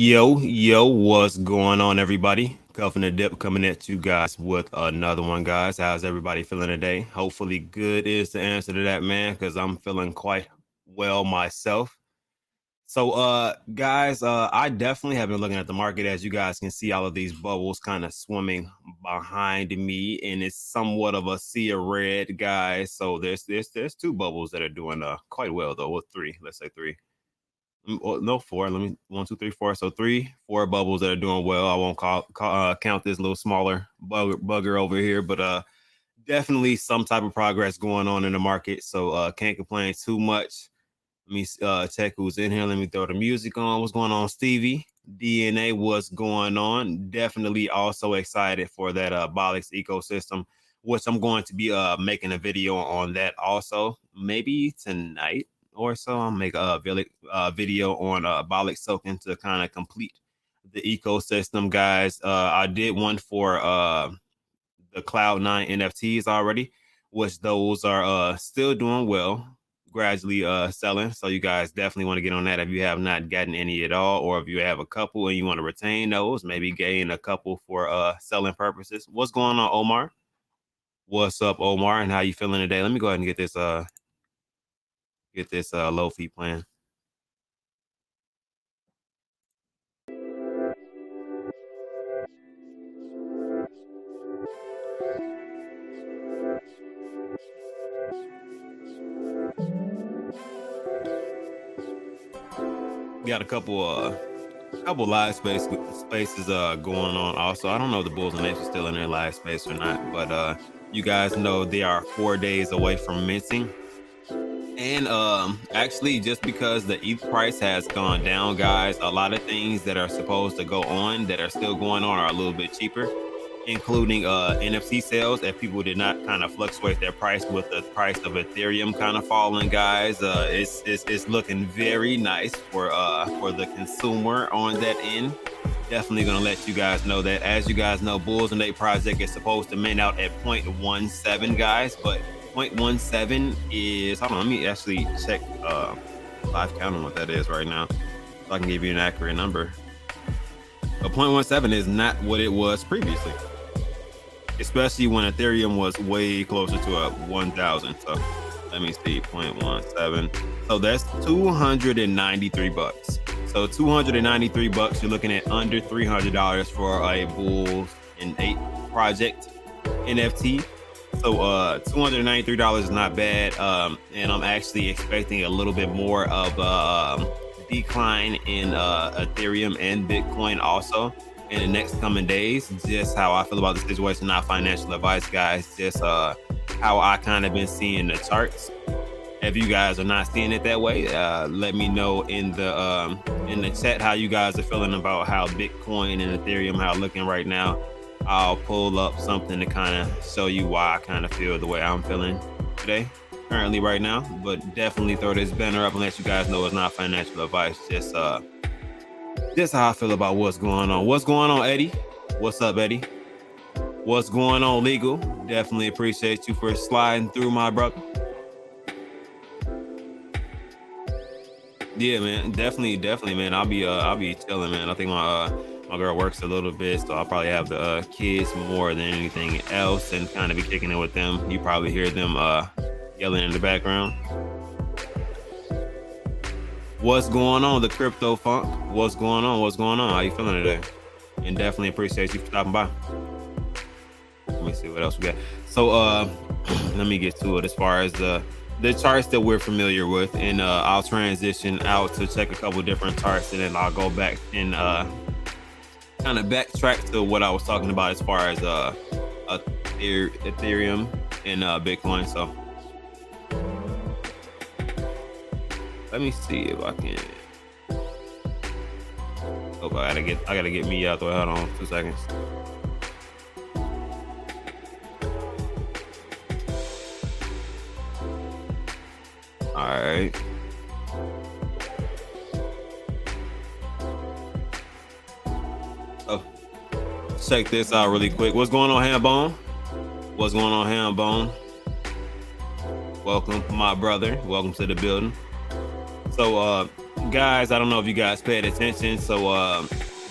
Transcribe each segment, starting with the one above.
Yo, what's going on, everybody? Cuffing the Dip coming at you guys with another one, guys. How's everybody feeling today? Hopefully, good is the answer to that, man, because I'm feeling quite well myself. So, guys, I definitely have been looking at the market. As you guys can see, all of these bubbles kind of swimming behind me, and it's somewhat of a sea of red, guys. So there's two bubbles that are doing quite well, though. Well, three, let's say three. Well, no, four. Let me 1, 2, 3, 4. So four bubbles that are doing well. I won't count this little smaller bugger over here, but definitely some type of progress going on in the market. So can't complain too much. Let me check who's in here. Let me throw the music on. What's going on, Stevie? DNA, what's going on? Definitely also excited for that Bollocks ecosystem, which I'm going to be making a video on that also, maybe tonight or so. I'll make a video on Bollocks token to kind of complete the ecosystem, guys. I did one for the Cloud9 NFTs already, which those are still doing well, gradually selling. So you guys definitely want to get on that if you have not gotten any at all, or if you have a couple and you want to retain those, maybe gain a couple for selling purposes. What's going on, Omar? What's up, Omar? And how you feeling today? Let me go ahead and get this low fee plan. Got a couple live spaces going on also. I don't know if the Bulls and Apes are still in their live space or not, but you guys know they are 4 days away from minting. And actually, just because the ETH price has gone down, guys, a lot of things that are supposed to go on that are still going on are a little bit cheaper, including NFT sales. If people did not kind of fluctuate their price with the price of Ethereum kind of falling, guys, it's looking very nice for the consumer on that end. Definitely gonna let you guys know that. As you guys know, Bulls and Apes project is supposed to mint out at 0.17, guys, but 0.17 is, hold on, let me actually check live count on what that is right now so I can give you an accurate number. A 0.17 is not what it was previously, especially when Ethereum was way closer to a 1,000. So let me see, 0.17. So that's $293. So $293, you're looking at under $300 for a Bulls and Apes project NFT. So $293 is not bad, and I'm actually expecting a little bit more of decline in Ethereum and Bitcoin also in the next coming days. Just how I feel about the situation, not financial advice, guys. Just how I kind of been seeing the charts. If you guys are not seeing it that way, let me know in the chat how you guys are feeling about how Bitcoin and Ethereum how looking right now. I'll pull up something to kind of show you why I kind of feel the way I'm feeling today, currently right now. But definitely throw this banner up and let you guys know it's not financial advice. Just how I feel about what's going on. What's going on, Eddie? What's up, Eddie? What's going on, Legal? Definitely appreciate you for sliding through, my brother. Yeah, man, definitely, man. I'll be chilling, man. I think my girl works a little bit, so I'll probably have the kids more than anything else, and kind of be kicking it with them. You probably hear them yelling in the background. What's going on, the crypto funk? What's going on? What's going on? How you feeling today? And definitely appreciate you for stopping by. Let me see what else we got. So let me get to it as far as the charts that we're familiar with, and I'll transition out to check a couple different charts, and then I'll go back and kind of backtrack to what I was talking about as far as Ethereum and Bitcoin. So let me see if I can. Oh, I gotta get me out the way. Hold on, 2 seconds. All right. Oh, check this out really quick. What's going on, Hambone? What's going on, Hambone? Welcome, my brother. Welcome to the building. So, guys, I don't know if you guys paid attention. So,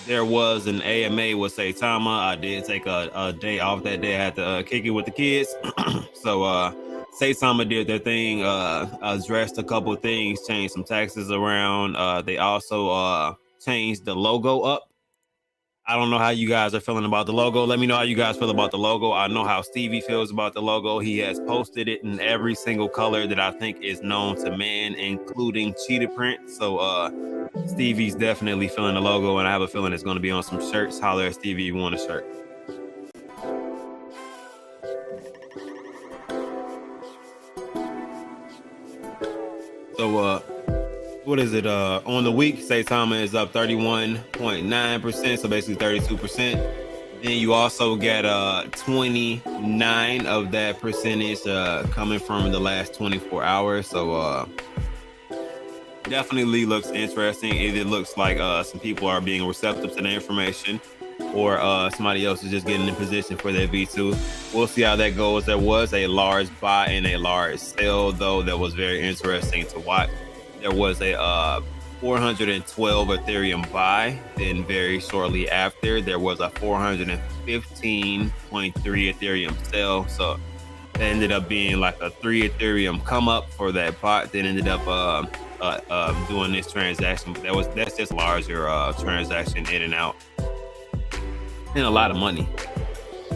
there was an AMA with Saitama. I did take a day off that day. I had to kick it with the kids. So, Saitama did their thing, addressed a couple of things, changed some taxes around. They also changed the logo up. I don't know how you guys are feeling about the logo. Let me know how you guys feel about the logo. I know how Stevie feels about the logo. He has posted it in every single color that I think is known to man, including cheetah print. So Stevie's definitely feeling the logo, and I have a feeling it's going to be on some shirts. Holler at Stevie if you want a shirt. So what is it? On the week, Saitama is up 31.9%, so basically 32%. Then you also get 29 of that percentage coming from the last 24 hours. So definitely looks interesting. It looks like some people are being receptive to the information, or somebody else is just getting in position for their V2. We'll see how that goes. There was a large buy and a large sell, though, that was very interesting to watch. There was a 412 Ethereum buy. Then very shortly after, there was a 415.3 Ethereum sell. So that ended up being like a 3 Ethereum come up for that bot. Then ended up doing this transaction. That's just larger transaction in and out, and a lot of money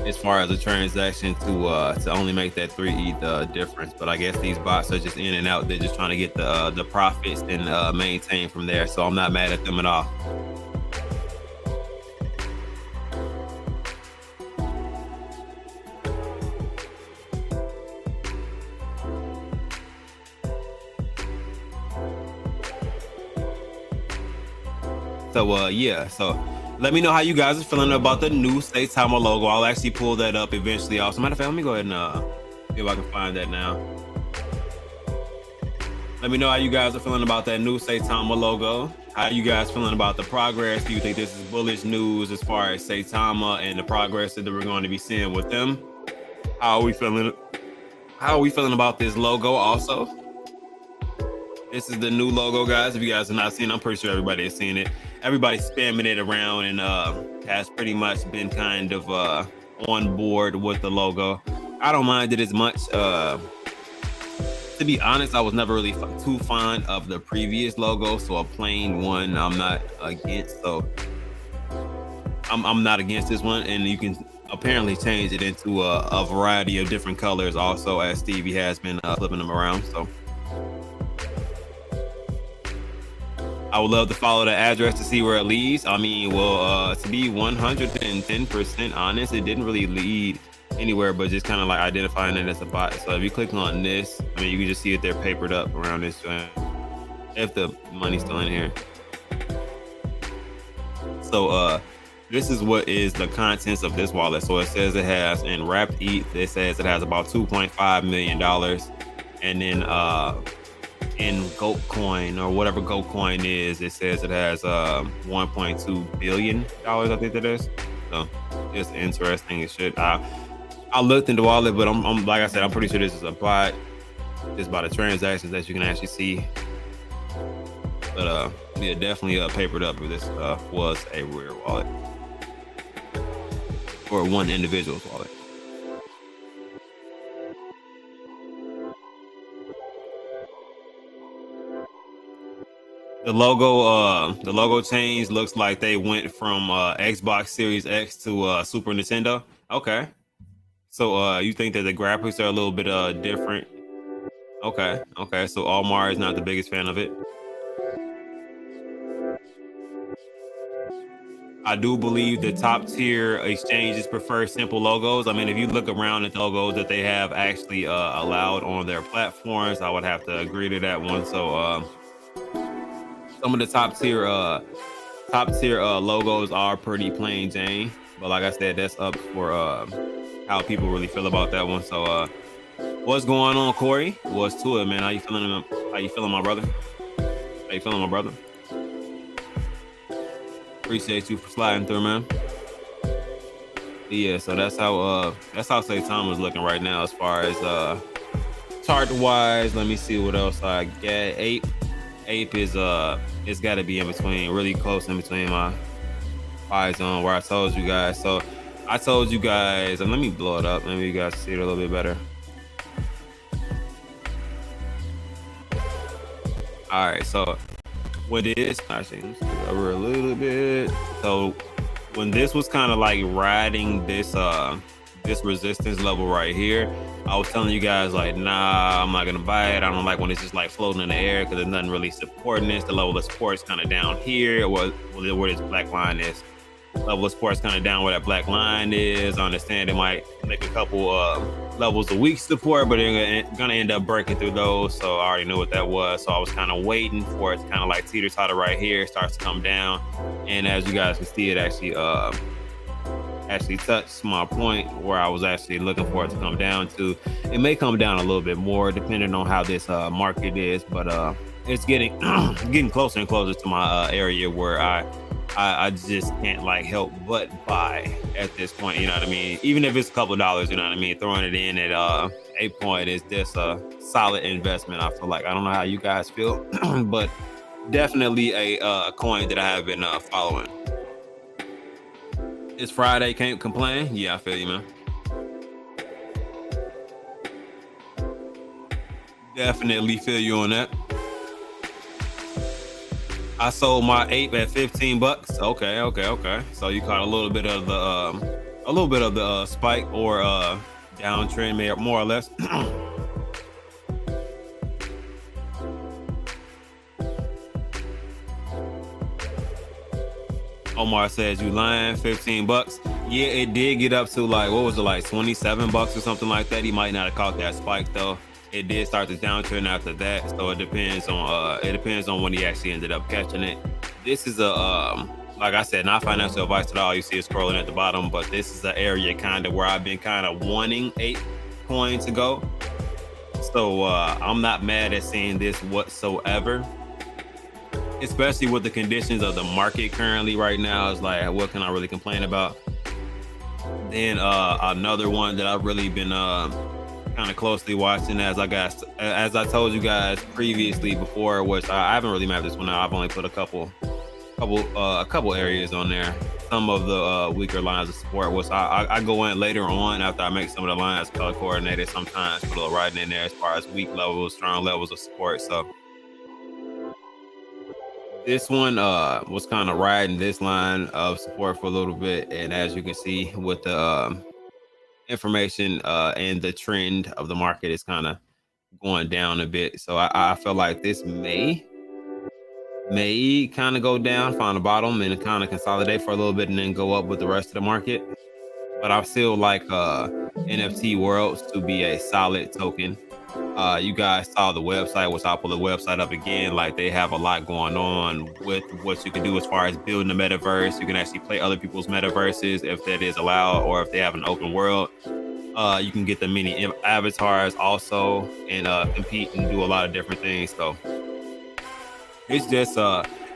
as far as a transaction to only make that 3 ETH difference. But I guess these bots are just in and out. They're just trying to get the profits and maintain from there. So I'm not mad at them at all. So yeah, so let me know how you guys are feeling about the new Saitama logo. I'll actually pull that up eventually. Also, matter of fact, let me go ahead and see if I can find that now. Let me know how you guys are feeling about that new Saitama logo. How are you guys feeling about the progress? Do you think this is bullish news as far as Saitama and the progress that we're going to be seeing with them? How are we feeling? How are we feeling about this logo also? This is the new logo, guys. If you guys have not seen it, I'm pretty sure everybody has seen it. Everybody's spamming it around and has pretty much been kind of on board with the logo. I don't mind it as much. To be honest, I was never really too fond of the previous logo, so a plain one I'm not against. So I'm not against this one, and you can apparently change it into a variety of different colors also, as Stevie has been flipping them around. So I would love to follow the address to see where it leads. I mean, well, to be 110% honest, it didn't really lead anywhere, but just kind of like identifying it as a bot. So if you click on this, I mean, you can just see it there papered up around this joint, if the money's still in here. So this is what is the contents of this wallet. So it says it has in wrapped ETH, it says it has about $2.5 million. And then in Goat Coin, or whatever Goat Coin is, it says it has $1.2 billion, I think that is. So it's interesting as shit. I looked into all it, but I'm like I said, I'm pretty sure this is a bot. Just by the transactions that you can actually see. But yeah, definitely papered up if this was a rare wallet or one individual's wallet. The logo change looks like they went from Xbox Series X to Super Nintendo. Okay. So you think that the graphics are a little bit different? Okay. So Almar is not the biggest fan of it. I do believe the top tier exchanges prefer simple logos. I mean, if you look around at the logos that they have actually allowed on their platforms, I would have to agree to that one. So some of the top tier logos are pretty plain Jane, but like I said, that's up for how people really feel about that one. So what's going on, Corey? What's to it, man? How you feeling? How you feeling, my brother? How you feeling, my brother? Appreciate you for sliding through, man. Yeah, so that's how Saitama is looking right now as far as chart wise. Let me see what else I get. Ape is it's got to be in between, really close in between my buy zone where I told you guys. So I told you guys, and let me blow it up. Maybe you guys see it a little bit better. All right, so what it is, actually, let's go over a little bit. So when this was kind of like riding this resistance level right here, I was telling you guys like, nah, I'm not gonna buy it. I don't like when it's just like floating in the air because there's nothing really supporting this. The level of support is kind of down here, where this black line is. Level of support is kind of down where that black line is. I understand it might make a couple levels of weak support, but they're gonna end up breaking through those. So I already knew what that was. So I was kind of waiting for it to kind of like teeter-totter right here. It starts to come down, and as you guys can see, it actually touched my point where I was actually looking for it to come down to. It may come down a little bit more depending on how this market is, but it's getting getting closer and closer to my area where I just can't like help but buy at this point, you know what I mean? Even if it's a couple of dollars, you know what I mean? Throwing it in at 8 point is just a solid investment. I feel like, I don't know how you guys feel, but definitely a coin that I have been following. It's Friday, can't complain. Yeah, I feel you, man. Definitely feel you on that. I sold my ape at 15 bucks. Okay. So you caught a little bit of the spike or downtrend, more or less. Omar says, you lying, 15 bucks. Yeah, it did get up to like, what was it, like 27 bucks or something like that. He might not have caught that spike though. It did start to downtrend after that, so it depends on when he actually ended up catching it. This is a like I said, not financial advice at all. You see it scrolling at the bottom, but this is an area kind of where I've been kind of wanting Ape coin to go. So I'm not mad at seeing this whatsoever, especially with the conditions of the market currently right now. It's like, what can I really complain about? Then another one that I've really been kind of closely watching, as I told you guys previously before, which I haven't really mapped this one out. I've only put a couple areas on there. Some of the weaker lines of support, which I go in later on after I make some of the lines color coordinated. Sometimes put a little writing in there as far as weak levels, strong levels of support. So this one was kind of riding this line of support for a little bit, and as you can see with the information and the trend of the market is kind of going down a bit. So I feel like this may kind of go down, find a bottom, and kind of consolidate for a little bit and then go up with the rest of the market. But I still like NFT Worlds to be a solid token. You guys saw the website, which I'll pull the website up again. Like, they have a lot going on with what you can do as far as building a metaverse. You can actually play other people's metaverses if that is allowed, or if they have an open world. You can get the mini avatars also and compete and do a lot of different things. So it's just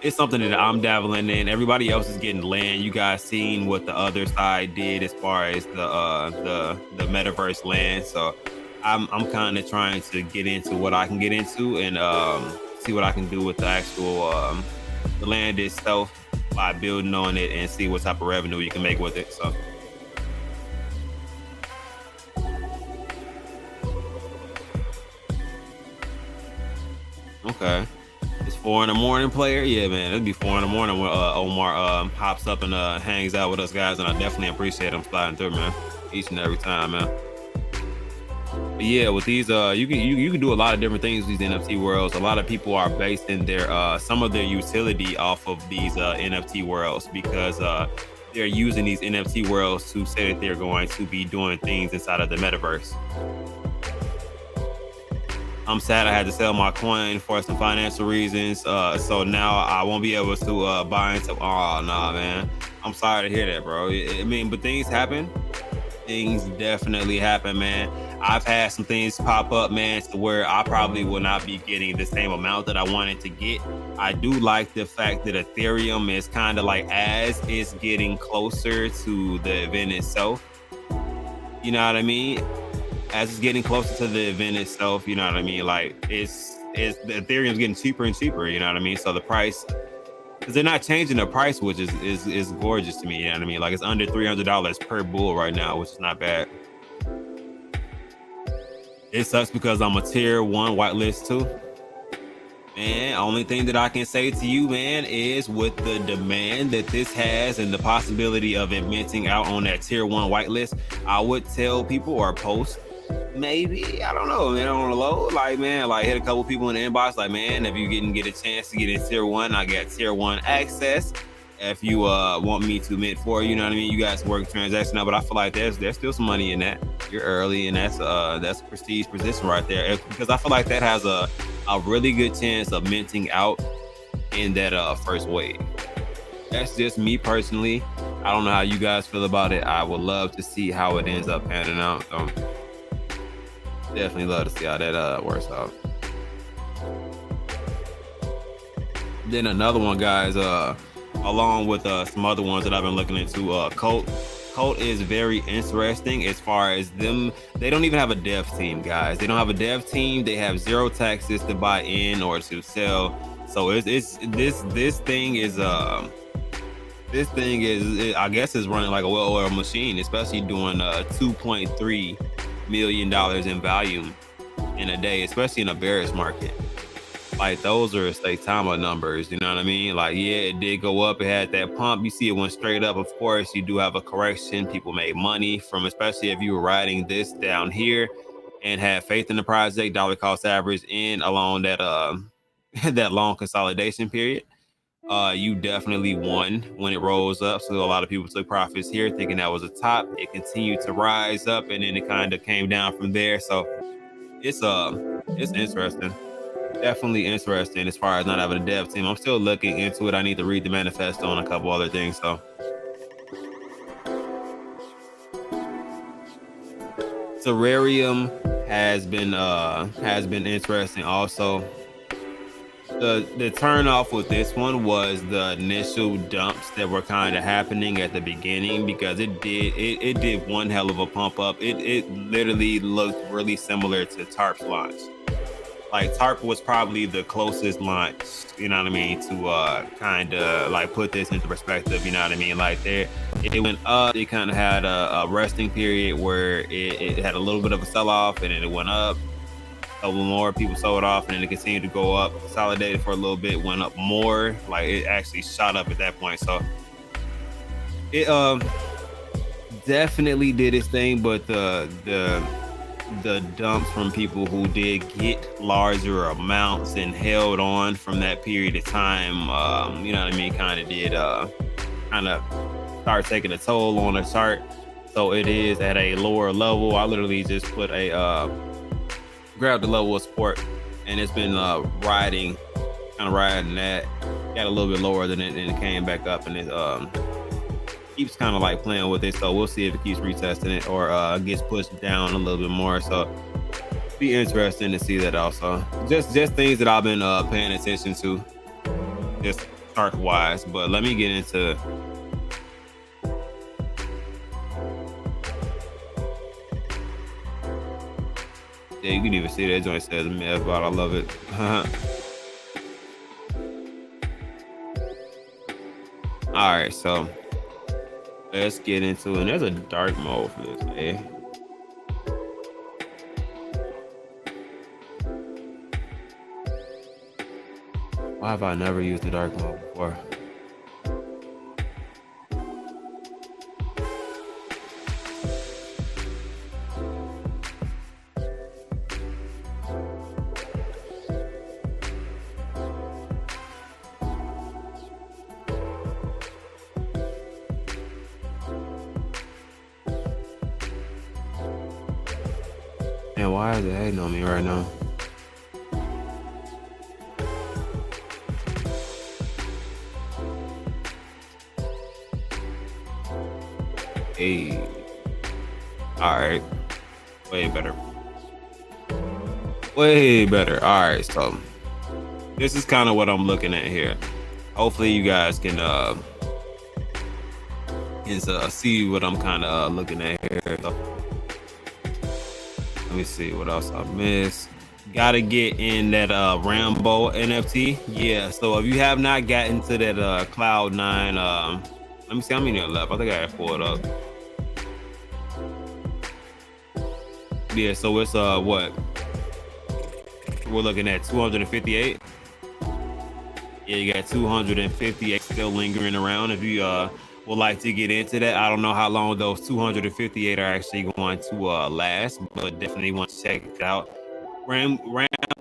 it's something that I'm dabbling in. Everybody else is getting land. You guys seen what the other side did as far as the metaverse land. So I'm kind of trying to get into what I can get into and see what I can do with the actual the land itself by building on it and see what type of revenue you can make with it. So okay, it's 4 in the morning, player. Yeah, man, it'll be 4 in the morning when Omar hops up and hangs out with us guys, and I definitely appreciate him sliding through, man, each and every time, man. But yeah, with these, you can do a lot of different things with these NFT worlds. A lot of people are basing their some of their utility off of these NFT worlds because they're using these NFT worlds to say that they're going to be doing things inside of the metaverse. I'm sad I had to sell my coin for some financial reasons, so now I won't be able to buy into. Oh, nah, man. I'm sorry to hear that, bro. I mean, but things happen. Things definitely happen, man. I've had some things pop up, man, to where I probably will not be getting the same amount that I wanted to get. I do like the fact that Ethereum is kind of like, as it's getting closer to the event itself, you know what I mean? As it's getting closer to the event itself, you know what I mean? Like it's the Ethereum's getting cheaper and cheaper, you know what I mean? So the price, because they're not changing the price, which is gorgeous to me, you know what I mean? Like it's under $300 per bull right now, which is not bad. It sucks because I'm a tier 1 whitelist too. Man, only thing that I can say to you, man, is with the demand that this has and the possibility of it minting out on that tier 1 whitelist, I would tell people or post, maybe, I don't know, man, on the low, like, man, like hit a couple people in the inbox, like, man, if you get a chance to get in tier 1, I got tier 1 access. If you want me to mint for, you know what I mean, you guys work transaction now, but I feel like there's still some money in that. You're early, and that's a prestige position right there, because I feel like that has a really good chance of minting out in that first wave. That's just me personally. I don't know how you guys feel about it. I would love to see how it ends up panning out. So definitely love to see how that works out. Then another one, guys, along with some other ones that I've been looking into, Cult is very interesting as far as them. They don't even have a dev team, guys. They don't have a dev team. They have 0 taxes to buy in or to sell. So this thing is I guess is running like a well-oiled machine, especially doing $2.3 million in volume in a day, especially in a bearish market. Like those are Saitama numbers, you know what I mean? Like, yeah, it did go up. It had that pump. You see it went straight up. Of course, you do have a correction. People made money from, especially if you were riding this down here and had faith in the project, dollar cost average in along that that long consolidation period. You definitely won when it rolls up. So a lot of people took profits here thinking that was a top. It continued to rise up and then it kind of came down from there. So it's interesting. Definitely interesting as far as not having a dev team. I'm still looking into it. I need to read the manifesto and a couple other things. So Terrarium has been interesting also. The turn off with this one was the initial dumps that were kind of happening at the beginning, because it did one hell of a pump up. It literally looked really similar to TARP's launch. Like TARP was probably the closest launch, you know what I mean, to kind of like put this into perspective, you know what I mean? Like it went up, it kind of had a resting period where it had a little bit of a sell-off, and then it went up. A couple more people sold off, and then it continued to go up, consolidated for a little bit, went up more. Like it actually shot up at that point. So it definitely did its thing, but the dumps from people who did get larger amounts and held on from that period of time, you know what I mean, kind of did kind of start taking a toll on the chart. So it is at a lower level. I literally just put grabbed the level of support, and it's been riding that. Got a little bit lower than it, and it came back up, and it keeps kind of like playing with it. So we'll see if it keeps retesting it or gets pushed down a little bit more. So be interesting to see that also. Just things that I've been paying attention to, just chart wise. But let me get into yeah, you can even see that joint says Mev, but I love it. All right, so let's get into it. And there's a dark mode for this, eh? Why have I never used the dark mode before? And why is it hating on me right now? Hey. All right. Way better. Way better. All right. So this is kind of what I'm looking at here. Hopefully you guys can see what I'm kind of looking at here. So, let me see what else I missed. Gotta get in that Rambo NFT. Yeah, so if you have not gotten to that Cloud9, let me see how many are left. I think I gotta pull it up. Yeah, so it's what? We're looking at 258. Yeah, you got 258 still lingering around. If you would like to get into that, I don't know how long those 258 are actually going to last, but definitely want to check it out. Rambo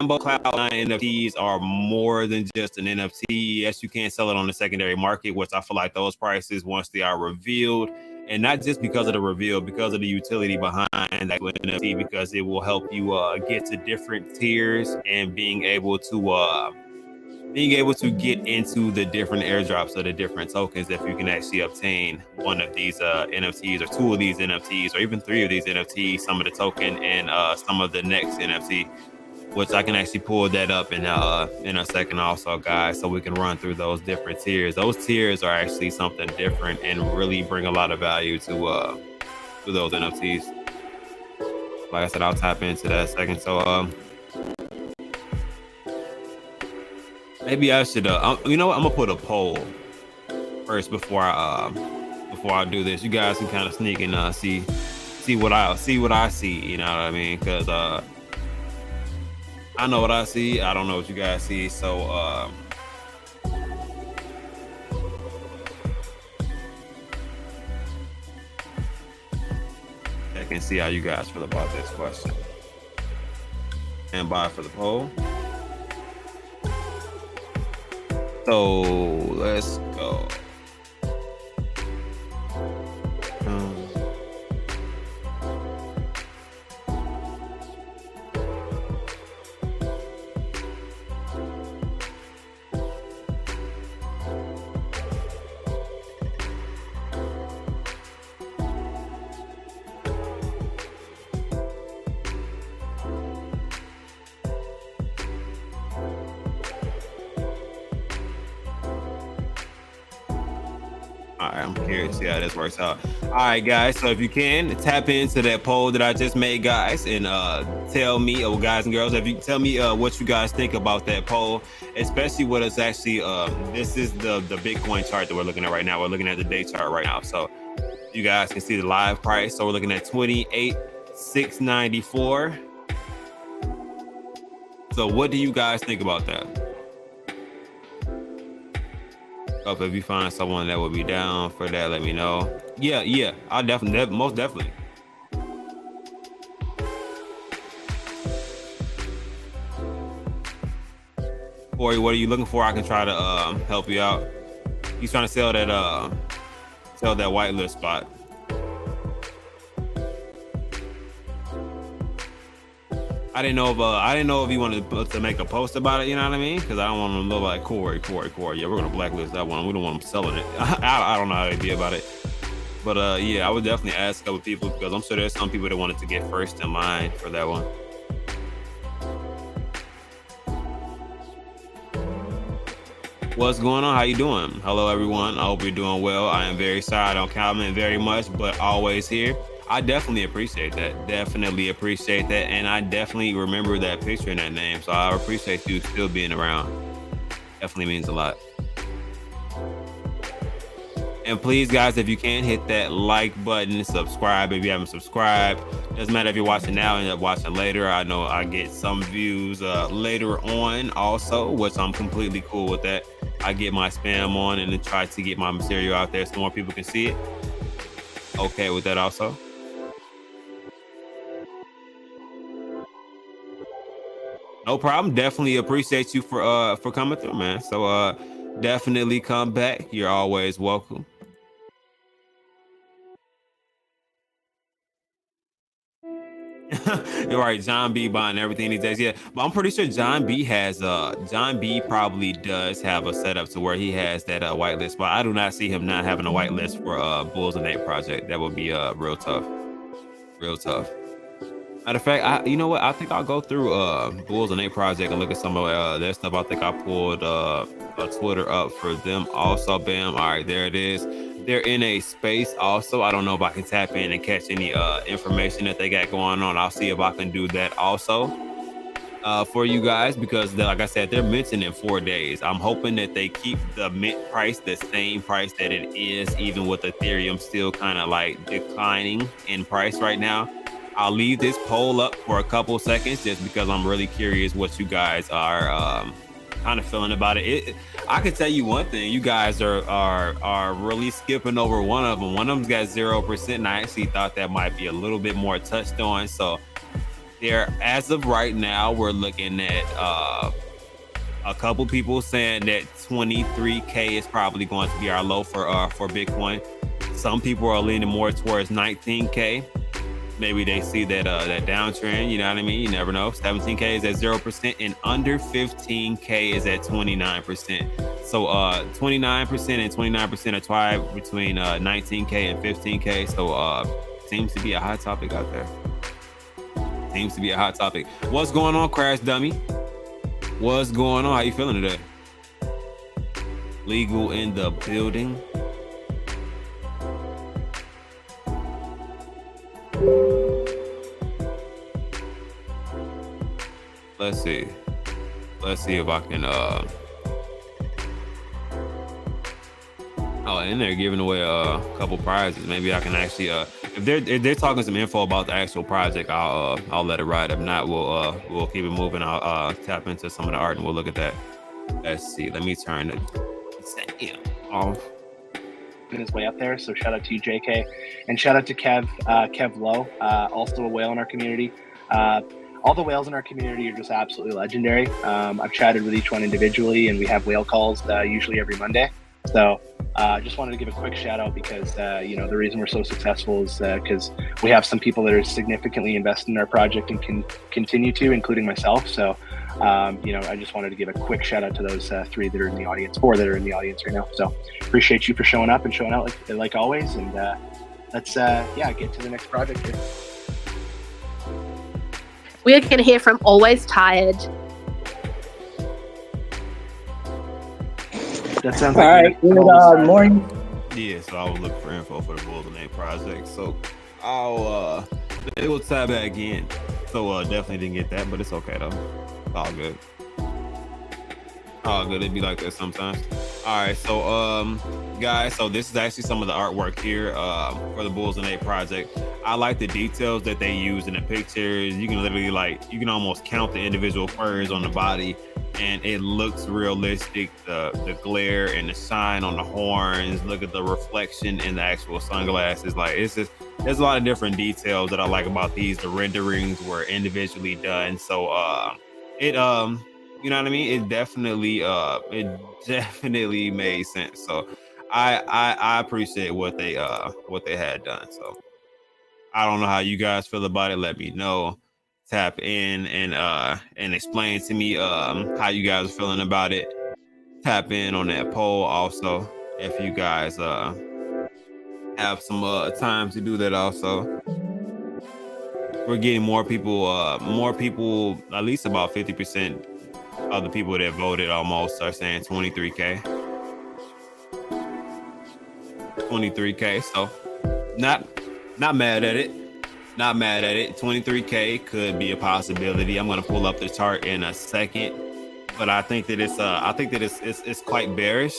Cloud9 NFTs are more than just an NFT. Yes, you can sell it on the secondary market, which I feel like those prices, once they are revealed, and not just because of the reveal, because of the utility behind that NFT, because it will help you get to different tiers and being able to get into the different airdrops of the different tokens. If you can actually obtain one of these NFTs, or two of these NFTs, or even three of these NFTs, some of the token and some of the next NFT, which I can actually pull that up in a second also, guys, so we can run through those different tiers. Those tiers are actually something different and really bring a lot of value to those NFTs. Like I said, I'll tap into that second. So maybe I should you know what, I'm gonna put a poll first before I do this. You guys can kind of sneak and see what I see, you know what I mean? Because I know what I see, I don't know what you guys see. So I can see how you guys feel about this question. And by for the poll. So let's go. I'm curious to see how this works out. All right, guys. So if you can tap into that poll that I just made, guys, and tell me, guys and girls, if you tell me what you guys think about that poll, especially what it's actually. This is the Bitcoin chart that we're looking at right now. We're looking at the day chart right now, so you guys can see the live price. So we're looking at 28,694. So what do you guys think about that? If you find someone that would be down for that, let me know. Yeah, I'll definitely, most definitely. Corey, what are you looking for? I can try to help you out. He's trying to sell that whitelist spot. I didn't know if he wanted to make a post about it, you know what I mean? Because I don't want him to look like Corey. Yeah, we're gonna blacklist that one. We don't want him selling it. I don't know how they be about it. But yeah, I would definitely ask a couple people, because I'm sure there's some people that wanted to get first in line for that one. What's going on? How you doing? Hello, everyone. I hope you're doing well. I am very sorry I don't comment very much, but always here. I definitely appreciate that. And I definitely remember that picture and that name. So I appreciate you still being around. Definitely means a lot. And please, guys, if you can, hit that like button, subscribe if you haven't subscribed. Doesn't matter if you're watching now and you're watching later. I know I get some views later on also, which I'm completely cool with that. I get my spam on and then try to get my material out there so more people can see it. Okay with that also. No problem. Definitely appreciate you for coming through, man. So definitely come back. You're always welcome. You're right, John B buying everything these days. Yeah, but I'm pretty sure John B probably does have a setup to where he has that whitelist. But I do not see him not having a whitelist for Bulls and Ape project. That would be real tough. Real tough. Matter of fact, you know what? I think I'll go through Bulls and Ape project and look at some of their stuff. I think I pulled a Twitter up for them also. Bam. All right, there it is. They're in a space also. I don't know if I can tap in and catch any information that they got going on. I'll see if I can do that also for you guys, because like I said, they're minting in 4 days. I'm hoping that they keep the mint price the same price that it is, even with Ethereum still kind of like declining in price right now. I'll leave this poll up for a couple seconds just because I'm really curious what you guys are kind of feeling about it. I can tell you one thing: you guys are really skipping over one of them. One of them's got 0%, and I actually thought that might be a little bit more touched on. So there, as of right now, we're looking at a couple people saying that 23K is probably going to be our low for Bitcoin. Some people are leaning more towards 19K. Maybe they see that that downtrend, you know what I mean? You never know. 17K is at 0%, and under 15K is at 29%. So 29% and 29% are tied between 19K and 15K. So seems to be a hot topic out there. Seems to be a hot topic. What's going on, Crash Dummy? What's going on? How you feeling today? Legal in the building. Let's see if I can and they're giving away a couple prizes. Maybe I can actually if they're talking some info about the actual project, I'll let it ride. If not, we'll keep it moving. I'll tap into some of the art and we'll look at that. Let's see. Let me turn it off. His way up there. So shout out to you, JK, and shout out to Kev Lowe, also a whale in our community. All the whales in our community are just absolutely legendary. I've chatted with each one individually, and we have whale calls usually every Monday. So just wanted to give a quick shout out because the reason we're so successful is because we have some people that are significantly invested in our project and can continue to, including myself. So I just wanted to give a quick shout out to those 4 that are in the audience right now. So appreciate you for showing up and showing out like always. And let's get to the next project here. We're going to hear from Always Tired. That sounds all like right. Good morning. Yeah, so I was looking for info for the Bulls and Ape project. So it will tie back in. So definitely didn't get that, but it's okay though. All good. All good. It'd be like that sometimes. All right, so guys, so this is actually some of the artwork here for the Bulls and Ape project. I like the details that they use in the pictures. You can literally you can almost count the individual furs on the body, and it looks realistic. The glare and the shine on the horns. Look at the reflection in the actual sunglasses. It's just, there's a lot of different details that I like about these. The renderings were individually done, so you know what I mean? It definitely made sense. So I appreciate what they had done. So I don't know how you guys feel about it. Let me know. Tap in and explain to me how you guys are feeling about it. Tap in on that poll also if you guys have some time to do that also. We're getting more people, at least about 50% of the people that voted almost are saying 23K. 23K, so not mad at it. Not mad at it. 23K could be a possibility. I'm gonna pull up the chart in a second, but I think that it's quite bearish.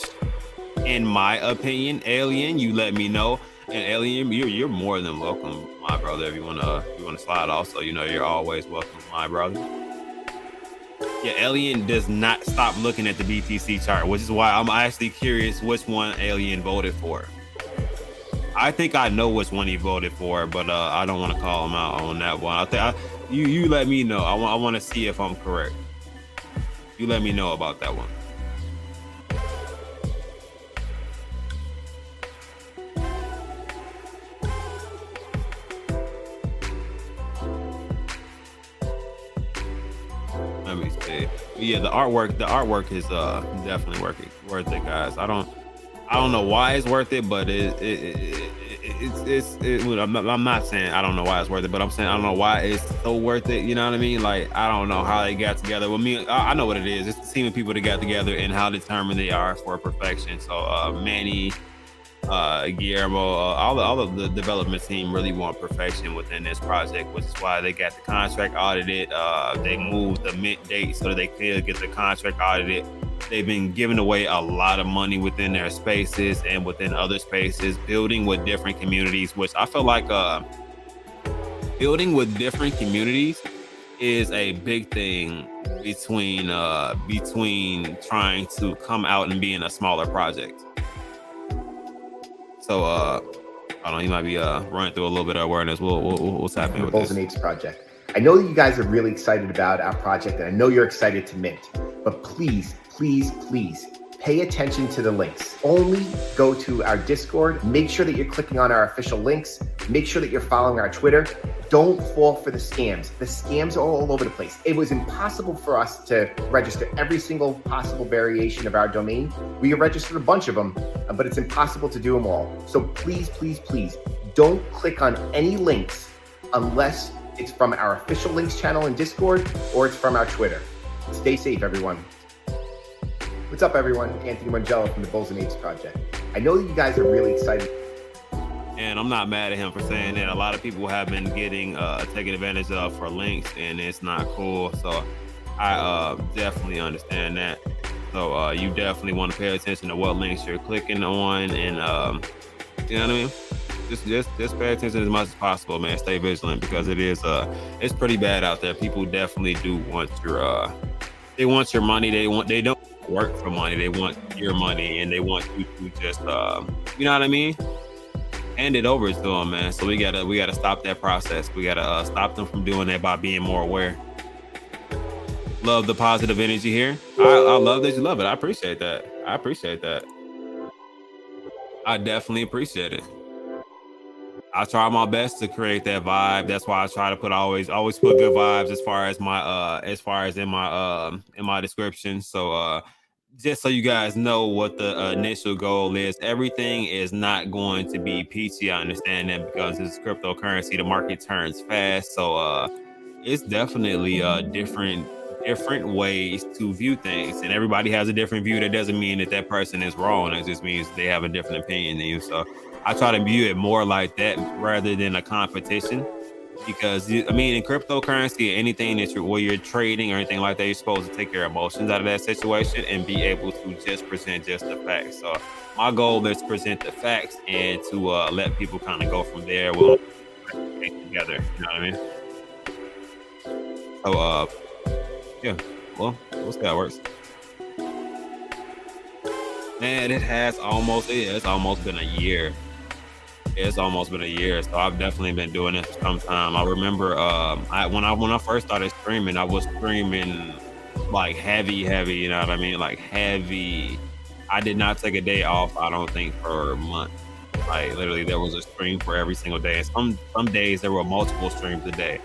in my opinion. Alien, you let me know. And Alien, you're more than welcome, my brother. If you wanna slide, also, you know, you're always welcome, my brother. Yeah, Alien does not stop looking at the BTC chart, which is why I'm actually curious which one Alien voted for. I think I know which one he voted for, but I don't want to call him out on that one. You let me know. I want to see if I'm correct. You let me know about that one. Let me see. Yeah, the artwork is definitely worth it, guys. I don't know why it's worth it, but I'm not saying I don't know why it's worth it, but I'm saying I don't know why it's so worth it. You know what I mean? Like, I don't know how they got together. Well, I know what it is. It's the team of people that got together and how determined they are for perfection. So Manny, Guillermo, all of the development team really want perfection within this project, which is why they got the contract audited. They moved the mint date so that they could get the contract audited. They've been giving away a lot of money within their spaces and within other spaces, building with different communities, which I feel like building with different communities is a big thing between trying to come out and being a smaller project. So I don't know, you might be running through a little bit of awareness. What's happening with Bulls this? and Apes project. I know that you guys are really excited about our project, and I know you're excited to mint, but please pay attention to the links. Only go to our Discord. Make sure that you're clicking on our official links. Make sure that you're following our Twitter. Don't fall for the scams. The scams are all over the place. It was impossible for us to register every single possible variation of our domain. We registered a bunch of them, but it's impossible to do them all. So please don't click on any links unless it's from our official links channel in Discord or it's from our Twitter. Stay safe, everyone. What's up, everyone? Anthony Mangello from the Bulls and Apes project. I know that you guys are really excited. And I'm not mad at him for saying that. A lot of people have been getting taken advantage of for links, and it's not cool. So I definitely understand that. So you definitely want to pay attention to what links you're clicking on, and you know what I mean. Just pay attention as much as possible, man. Stay vigilant, because it's pretty bad out there. People definitely do want they want your money. They don't work for money. They want your money, and they want you to just you know what I mean, hand it over to them, man. So we gotta stop that process. We gotta stop them from doing that by being more aware. Love the positive energy here. I love that you love it. I appreciate that. I definitely appreciate it. I try my best to create that vibe. That's why I try to put always put good vibes as far as in my description. So just so you guys know what the initial goal is, everything is not going to be peachy. I understand that, because it's cryptocurrency. The market turns fast. So it's definitely different ways to view things, and everybody has a different view. That doesn't mean that person is wrong. It just means they have a different opinion than you. So I try to view it more like that rather than a competition, because I mean, in cryptocurrency, anything where you're trading or anything like that, you're supposed to take your emotions out of that situation and be able to just present just the facts. So my goal is to present the facts and to let people kind of go from there. We'll take together, you know what I mean? So yeah, well, we'll see how it works. Man, it's almost been a year. It's almost been a year, so I've definitely been doing this for some time. I remember when I first started streaming, I was streaming like heavy, you know what I mean? Like heavy. I did not take a day off, I don't think, for a month. Like literally there was a stream for every single day. And some days there were multiple streams a day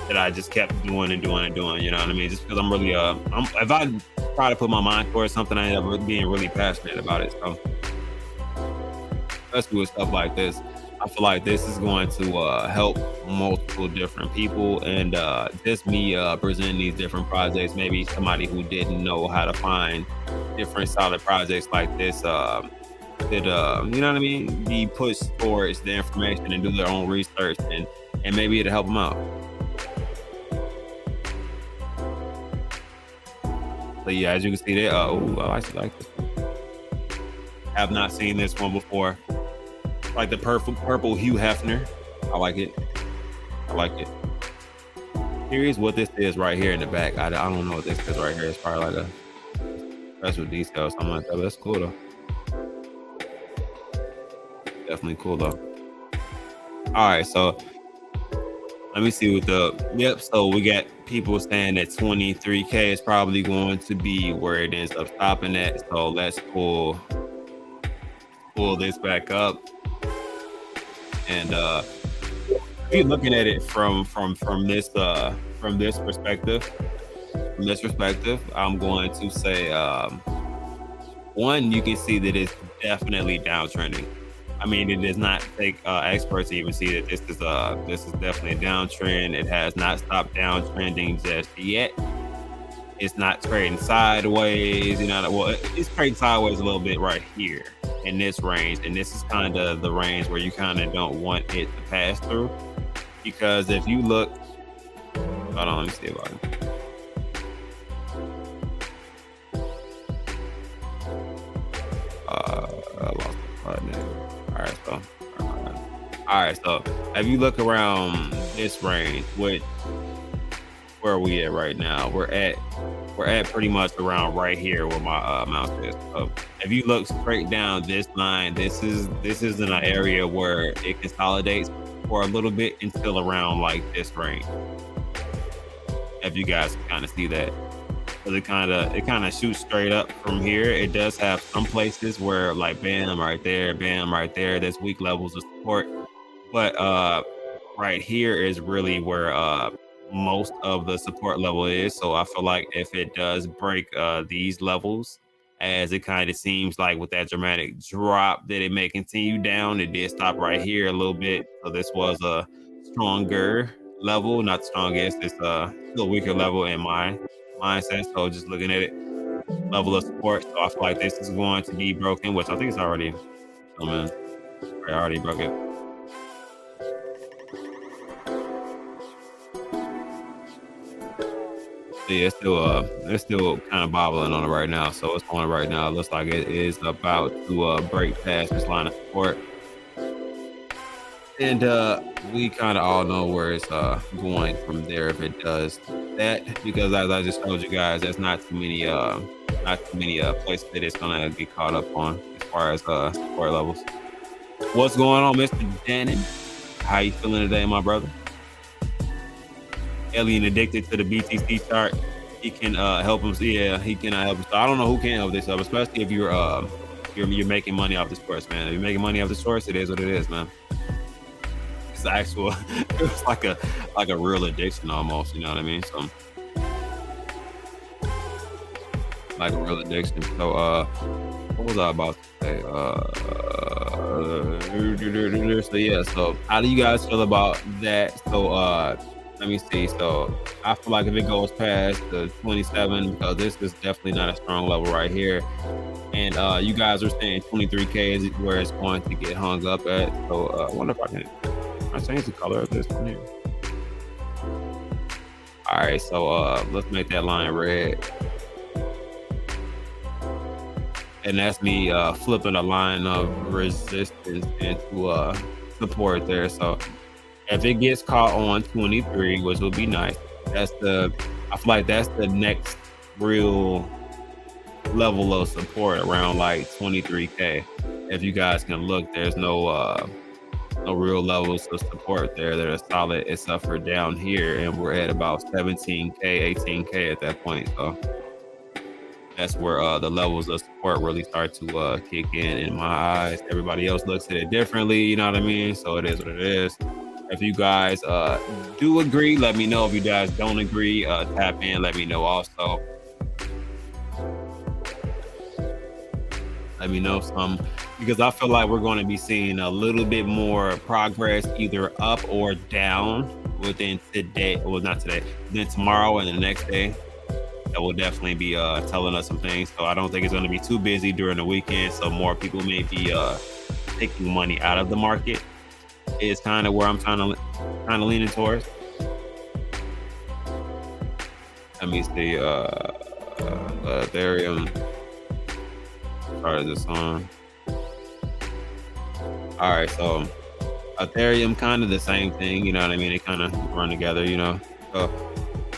that I just kept doing, you know what I mean? Just because I'm really if I try to put my mind towards something, I end up being really passionate about it. So especially with stuff like this, I feel like this is going to help multiple different people, and just me presenting these different projects, maybe somebody who didn't know how to find different solid projects like this could you know what I mean, be pushed towards the information and do their own research, and maybe it'll help them out. So yeah, as you can see there, I actually like this. Have not seen this one before. Like the purple Hugh Hefner. I like it. I like it. Here's what this is right here in the back. I don't know what this is right here. It's probably like a special detail or something like that. But that's cool though. Definitely cool though. All right, so let me see what so we got people saying that 23K is probably going to be where it ends up stopping at. So let's pull this back up. And if you're looking at it from this perspective, I'm going to say one, you can see that it's definitely downtrending. I mean, it does not take experts to even see that this is definitely a downtrend. It has not stopped downtrending just yet. It's not trading sideways, well, it's trading sideways a little bit right here in this range. And this is kind of the range where you kind of don't want it to pass through. Because if you look, hold on, let me see if I can. I lost the button. All right, so if you look around this range, where are we at right now? We're at pretty much around right here where my mouse is. So if you look straight down this line, this is in an area where it consolidates for a little bit until around like this range. If you guys can kind of see that. So it kind of shoots straight up from here. It does have some places where like bam right there, there's weak levels of support. But right here is really where most of the support level is. So I feel like if it does break these levels, as it kind of seems like with that dramatic drop that it may continue down, it did stop right here a little bit. So this was a stronger level, not the strongest. It's still a weaker level in my mindset. So just looking at it, level of support. So I feel like this is going to be broken, which I think it's already, I already broke it. Yeah, it's still kind of bobbling on it right now. So it's on right now. It looks like it is about to break past this line of support. And we kind of all know where it's going from there if it does that, because as I just told you guys, there's not too many places that it's gonna get caught up on as far as support levels. What's going on, Mr. Dannon? How you feeling today, my brother? Alien addicted to the BTC chart. He can help him. Yeah, he can help him. So I don't know who can help this up, especially if you're making money off the source, man. If you're making money off the source, it is what it is, man. It's actual. It's like a real addiction almost. You know what I mean? So like a real addiction. So what was I about to say? So yeah. So how do you guys feel about that? So let me see. So I feel like if it goes past the 27, because this is definitely not a strong level right here. And you guys are saying 23K is where it's going to get hung up at. So I wonder if I change the color of this one here. All right, so let's make that line red. And that's me flipping a line of resistance into support there. So if it gets caught on 23, which would be nice, I feel like that's the next real level of support around like 23K. If you guys can look, there's no real levels of support there that are solid except for down here, and we're at about 17K, 18K at that point. So that's where the levels of support really start to kick in my eyes. Everybody else looks at it differently, you know what I mean? So it is what it is. If you guys do agree, let me know. If you guys don't agree, tap in, let me know also. Let me know some, because I feel like we're going to be seeing a little bit more progress either up or down within today, well, not today, then tomorrow and the next day. That will definitely be telling us some things. So I don't think it's going to be too busy during the weekend. So more people may be taking money out of the market. Is kind of where I'm kind of leaning towards. Let me see. Ethereum started this on. All right, so Ethereum, kind of the same thing, you know what I mean? They kind of run together, you know. So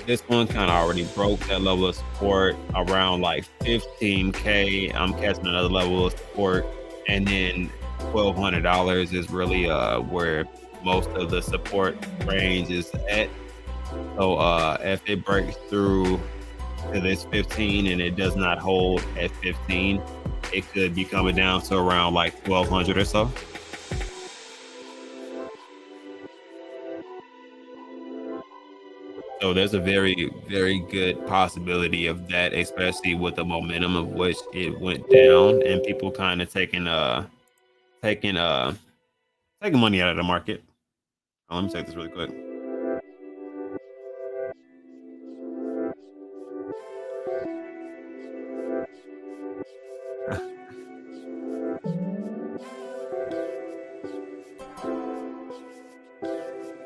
this one kind of already broke that level of support around like 15K. I'm catching another level of support, and then $1,200 is really where most of the support range is at. So if it breaks through to this 15 and it does not hold at 15, it could be coming down to around like 1,200 or so. So there's a very, very good possibility of that, especially with the momentum of which it went down and people kind of taking money out of the market. Oh, let me take this really quick.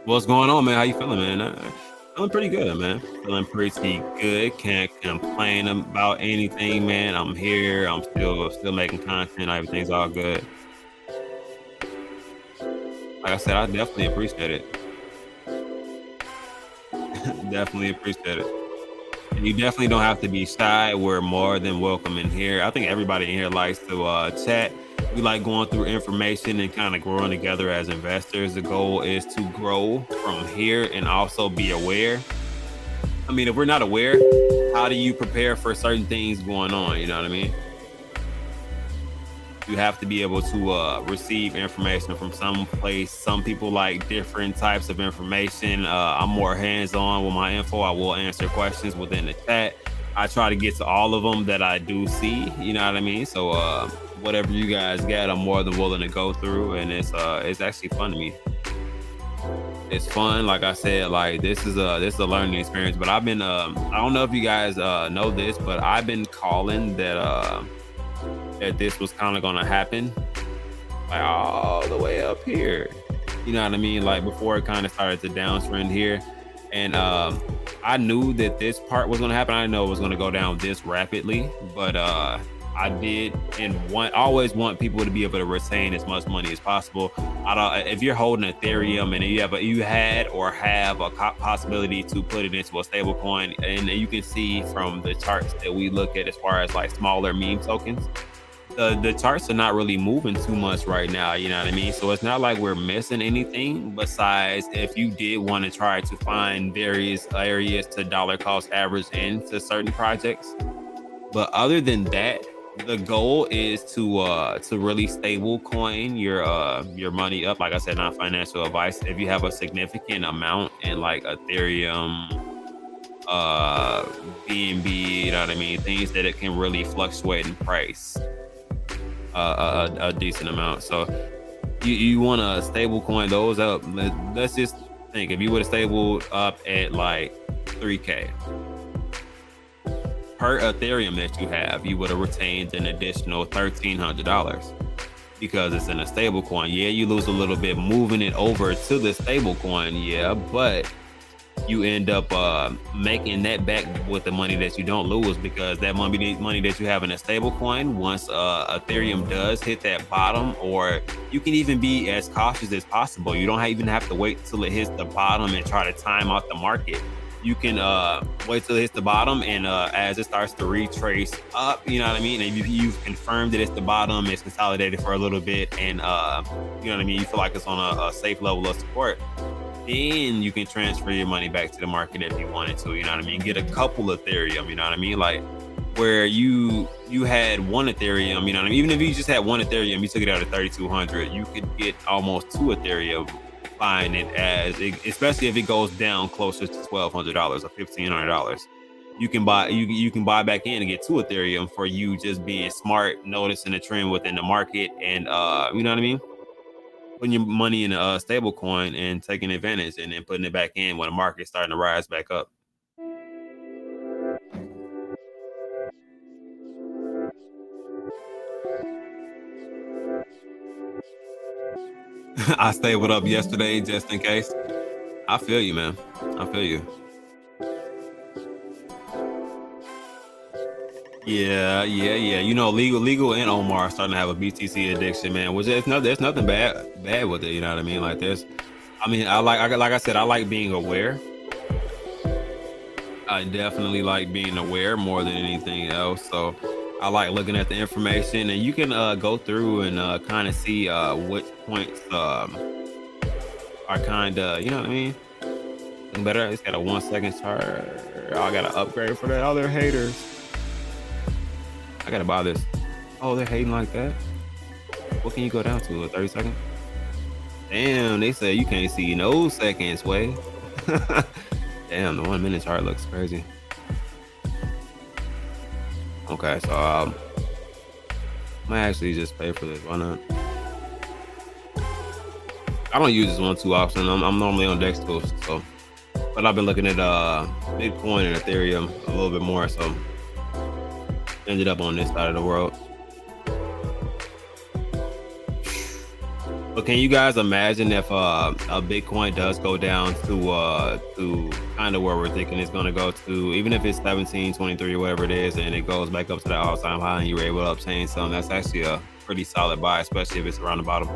What's going on, man? How you feeling, man? Feeling pretty good, man. Feeling pretty good. Can't complain about anything, man. I'm here. I'm still making content. Everything's all good. Like I said, I definitely appreciate it. Definitely appreciate it. And you definitely don't have to be shy. We're more than welcome in here. I think everybody in here likes to chat. We like going through information and kind of growing together as investors. The goal is to grow from here and also be aware. I mean, if we're not aware, how do you prepare for certain things going on? You know what I mean? You have to be able to receive information from some place. Some people like different types of information. I'm more hands-on with my info. I will answer questions within the chat. I try to get to all of them that I do see. You know what I mean? So whatever you guys got, I'm more than willing to go through, and it's actually fun to me. It's fun. Like I said, like this is a learning experience. But I've been I don't know if you guys know this, but I've been calling that this was kind of gonna happen, like all the way up here. You know what I mean? Like before it kind of started to downtrend here, and I knew that this part was gonna happen. I didn't know it was gonna go down this rapidly, but I did and always want people to be able to retain as much money as possible. If you're holding Ethereum and you had or have a possibility to put it into a stable coin, and you can see from the charts that we look at as far as like smaller meme tokens, the charts are not really moving too much right now, you know what I mean? So it's not like we're missing anything besides if you did want to try to find various areas to dollar cost average into certain projects. But other than that, the goal is to really stable coin your money up. Like I said, not financial advice. If you have a significant amount in like Ethereum, BNB, you know what I mean, things that it can really fluctuate in price a decent amount. So you want to stable coin those up. Let's just think, if you would have stable up at like 3K per Ethereum that you have, you would have retained an additional $1,300 because it's in a stable coin. Yeah, you lose a little bit moving it over to the stable coin, yeah, but you end up making that back with the money that you don't lose, because that money that you have in a stable coin, once Ethereum does hit that bottom, or you can even be as cautious as possible. You don't even have to wait till it hits the bottom and try to time out the market. You can wait till it hits the bottom, and as it starts to retrace up, you know what I mean? And you've confirmed that it's the bottom, it's consolidated for a little bit, and you know what I mean? You feel like it's on a safe level of support. Then you can transfer your money back to the market if you wanted to, you know what I mean? Get a couple of Ethereum, you know what I mean? Like where you had one Ethereum, you know what I mean? Even if you just had one Ethereum, you took it out at 3,200, you could get almost two Ethereum buying it, especially if it goes down closer to $1,200 or $1,500. You can buy back in and get two Ethereum for you just being smart, noticing the trend within the market, and you know what I mean? Putting your money in a stable coin and taking advantage, and then putting it back in when the market's starting to rise back up. I stayed up yesterday just in case. I feel you, man. I feel you. Yeah. You know, legal and Omar are starting to have a BTC addiction, man. Which there's nothing bad with it. You know what I mean? Like like I said, I like being aware. I definitely like being aware more than anything else. So I like looking at the information, and you can go through and kind of see which points are kind of, you know what I mean? Looking better. It's got a 1 second chart. I got to upgrade for that. Oh, they're haters. I got to buy this. Oh, they're hating like that. What can you go down to? A 30 second? Damn, they say you can't see no seconds, way. Damn, the 1 minute chart looks crazy. Okay, so I might actually just pay for this. Why not? I don't use this one too often. I'm normally on Dex tools, so. But I've been looking at Bitcoin and Ethereum a little bit more, so ended up on this side of the world. But can you guys imagine if a Bitcoin does go down to kind of where we're thinking it's going to go to, even if it's 17, 23, whatever it is, and it goes back up to that all-time high and you were able to obtain some, that's actually a pretty solid buy, especially if it's around the bottom.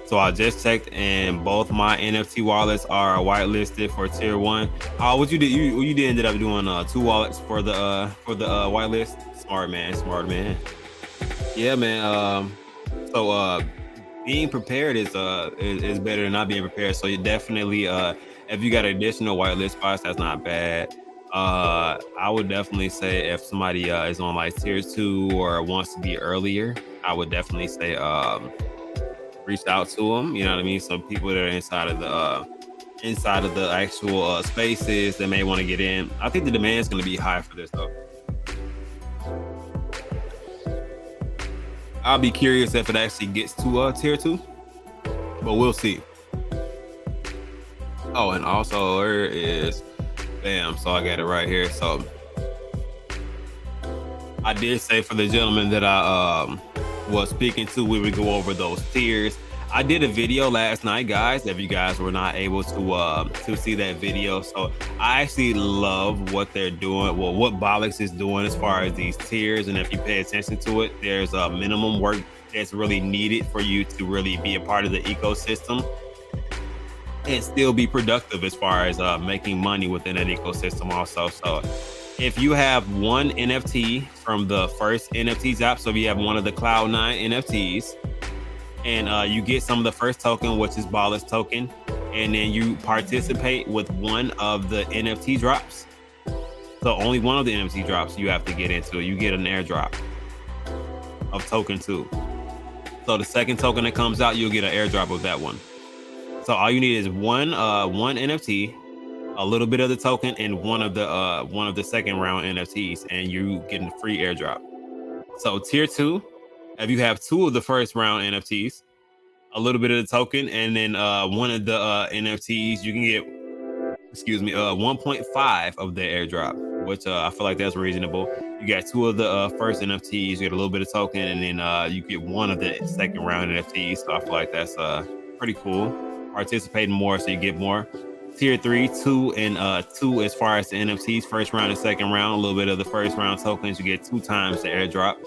So I just checked, and both my NFT wallets are whitelisted for tier 1. What you did? You did ended up doing 2 wallets for the whitelist. Smart man. Yeah, man. So being prepared is better than not being prepared. So you definitely if you got additional whitelist spots, that's not bad. I would definitely say if somebody is on like tier 2 or wants to be earlier, I would definitely say reach out to them, you know what I mean? Some people that are inside of the actual spaces that may want to get in. I think the demand is going to be high for this though. I'll be curious if it actually gets to tier 2, but we'll see. Oh, and also there is, bam, so I got it right here. So I did say for the gentleman that I was speaking to, we would go over those tiers. I did a video last night, guys, if you guys were not able to see that video. So I actually love what they're doing, well, what Bollocks is doing as far as these tiers. And if you pay attention to it, there's a minimum work that's really needed for you to really be a part of the ecosystem and still be productive as far as making money within that ecosystem also. So if you have one NFT from the first NFT drop, so if you have one of the Cloud9 NFTs, and you get some of the first token, which is Bollocks token, and then you participate with one of the NFT drops. So only one of the NFT drops you have to get into. You get an airdrop of token 2. So the second token that comes out, you'll get an airdrop of that one. So all you need is one NFT, a little bit of the token, and one of the second round NFTs, and you get a free airdrop. So tier 2, if you have 2 of the first round NFTs, a little bit of the token, and then one of the NFTs, you can get 1.5 of the airdrop, which I feel like that's reasonable. You got 2 of the first NFTs, you get a little bit of token, and then you get one of the second round NFTs. So I feel like that's pretty cool. Participating more, so you get more. Tier 3, 2 and 2 as far as the NFTs, first round and second round, a little bit of the first round tokens, you get 2 times the airdrop,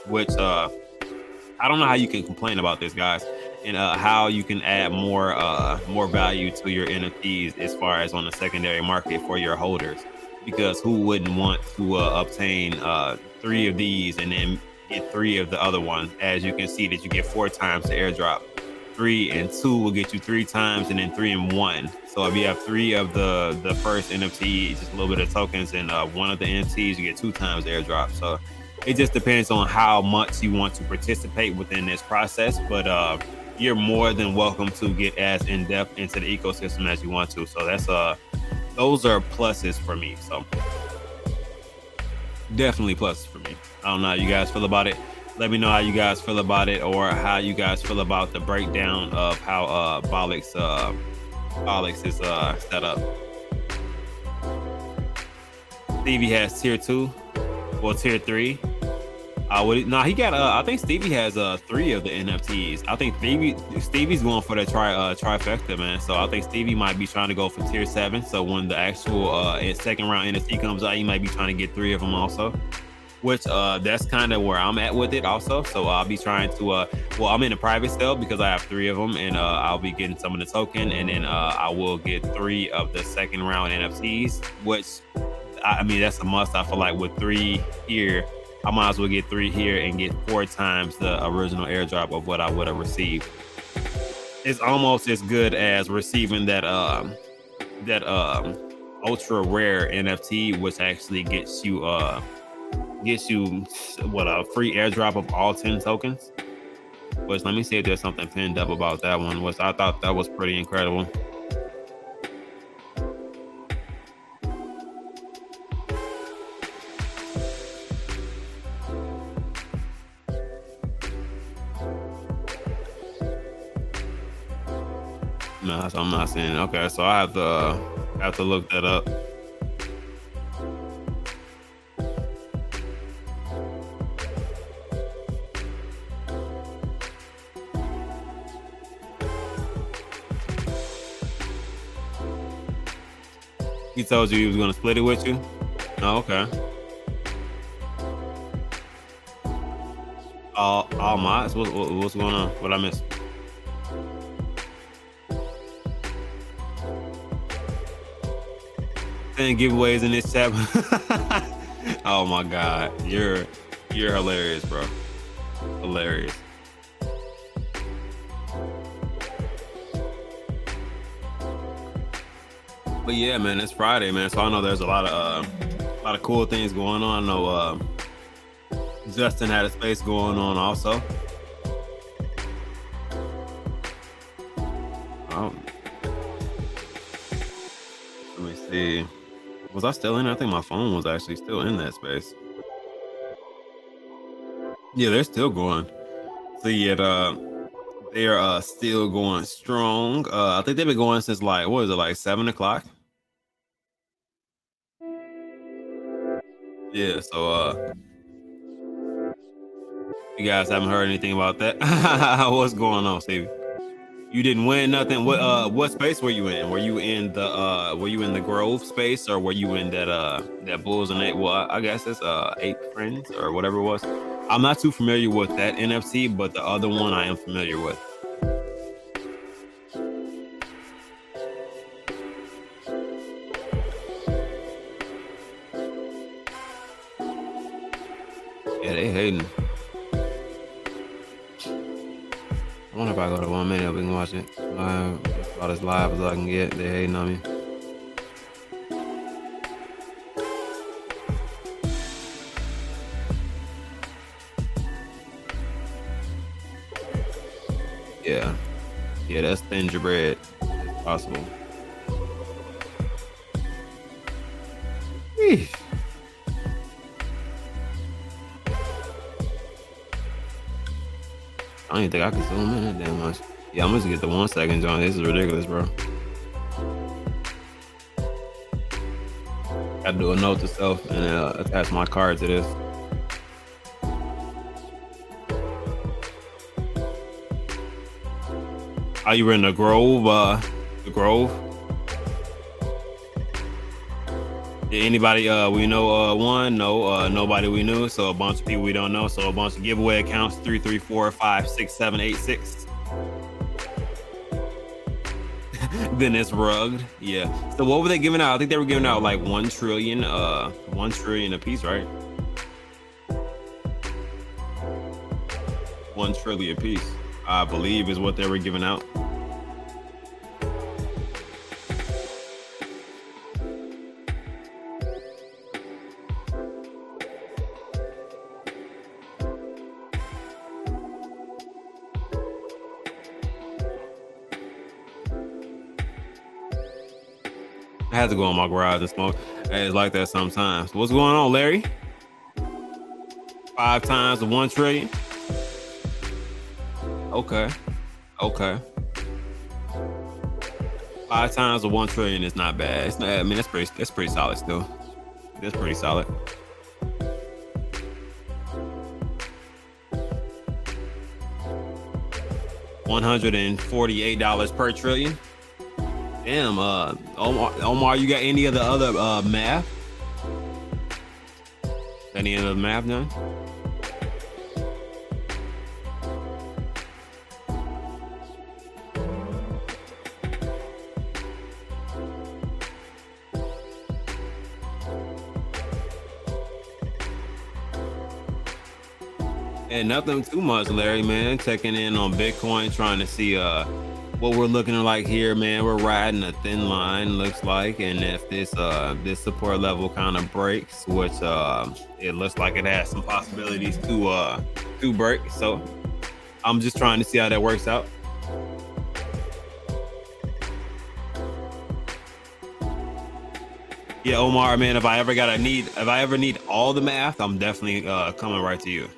which I don't know how you can complain about this, guys, and how you can add more value to your NFTs as far as on the secondary market for your holders, because who wouldn't want to obtain 3 of these and then get 3 of the other ones? As you can see that you get 4 times the airdrop. 3 and 2 will get you 3 times, and then 3 and 1. So if you have 3 of the first NFT, just a little bit of tokens, and one of the NFTs, you get 2 times the airdrop. So it just depends on how much you want to participate within this process, but you're more than welcome to get as in depth into the ecosystem as you want to. So that's those are pluses for me. So definitely pluses for me. I don't know how you guys feel about it. Let me know how you guys feel about it, or how you guys feel about the breakdown of how Bollocks is set up. Stevie has tier 2, well, tier 3. He got. I think Stevie has 3 of the NFTs. I think Stevie's going for the trifecta, man. So I think Stevie might be trying to go for tier 7. So when the actual second round NFT comes out, he might be trying to get 3 of them also. Which that's kind of where I'm at with it also. So I'll be trying to I'm in a private sale because I have 3 of them, and I'll be getting some of the token, and then I will get 3 of the second round NFTs, which I mean that's a must. I feel like with 3 here, I might as well get 3 here and get 4 times the original airdrop of what I would have received. It's almost as good as receiving that ultra rare NFT, which actually gets you a free airdrop of all 10 tokens. Which, let me see if there's something pinned up about that one, which I thought that was pretty incredible. No, I'm not seeing it. Okay, so I have to look that up. He told you he was gonna split it with you? Oh, okay. All mods? What's going on? What I missed? And giveaways in this tab. Oh my god, you're hilarious, bro. Hilarious. But yeah, man, it's Friday, man. So I know there's a lot of cool things going on. I know Justin had a space going on also. Let me see. Was I still in? I think my phone was actually still in that space. Yeah, they're still going. So yeah, they're still going strong. I think they've been going since like 7 o'clock. Yeah, so you guys haven't heard anything about that? What's going on, Stevie? You didn't win nothing. What space were you in? Were you in the Grove space, or were you in that Bulls and Ape? Well, I guess it's Ape Friends or whatever it was. I'm not too familiar with that NFT, but the other one I am familiar with. Yeah, they hating. I wonder if I go to 1 minute, we can watch it live, about as live as I can get. They hating on me. Yeah, that's gingerbread. It's possible. Eesh. I don't even think I can zoom in that damn much. Yeah, I'm just gonna get the 1 second, John. This is ridiculous, bro. Gotta do a note to self and attach my card to this. Are you in the Grove? The Grove? Did anybody we know won? No, nobody we knew. So a bunch of people we don't know. So a bunch of giveaway accounts: 3, 3, 4, 5, 6, 7, 8, 6. Then it's rugged. Yeah. So what were they giving out? I think they were giving out like 1 trillion a piece, right? 1 trillion a piece, I believe, is what they were giving out. I had to go in my garage and smoke. Hey, it's like that sometimes. What's going on, Larry? 5 times the 1 trillion. Okay. 5 times the 1 trillion is not bad. It's not, I mean, that's pretty solid still. That's pretty solid. $148 per trillion. Damn, Omar, you got any of the other math? Any of the math done? And nothing too much, Larry, man. Checking in on Bitcoin, trying to see what we're looking like here, man. We're riding a thin line, looks like, and if this support level kind of breaks, which it looks like it has some possibilities to break. So I'm just trying to see how that works out. Yeah, Omar, man, if I ever need all the math, I'm definitely coming right to you.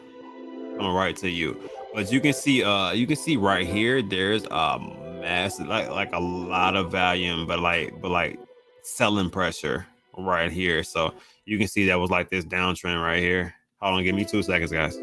But you can see right here, there's massive, like a lot of volume, but like selling pressure right here. So you can see that was like this downtrend right here. Hold on, give me 2 seconds, guys.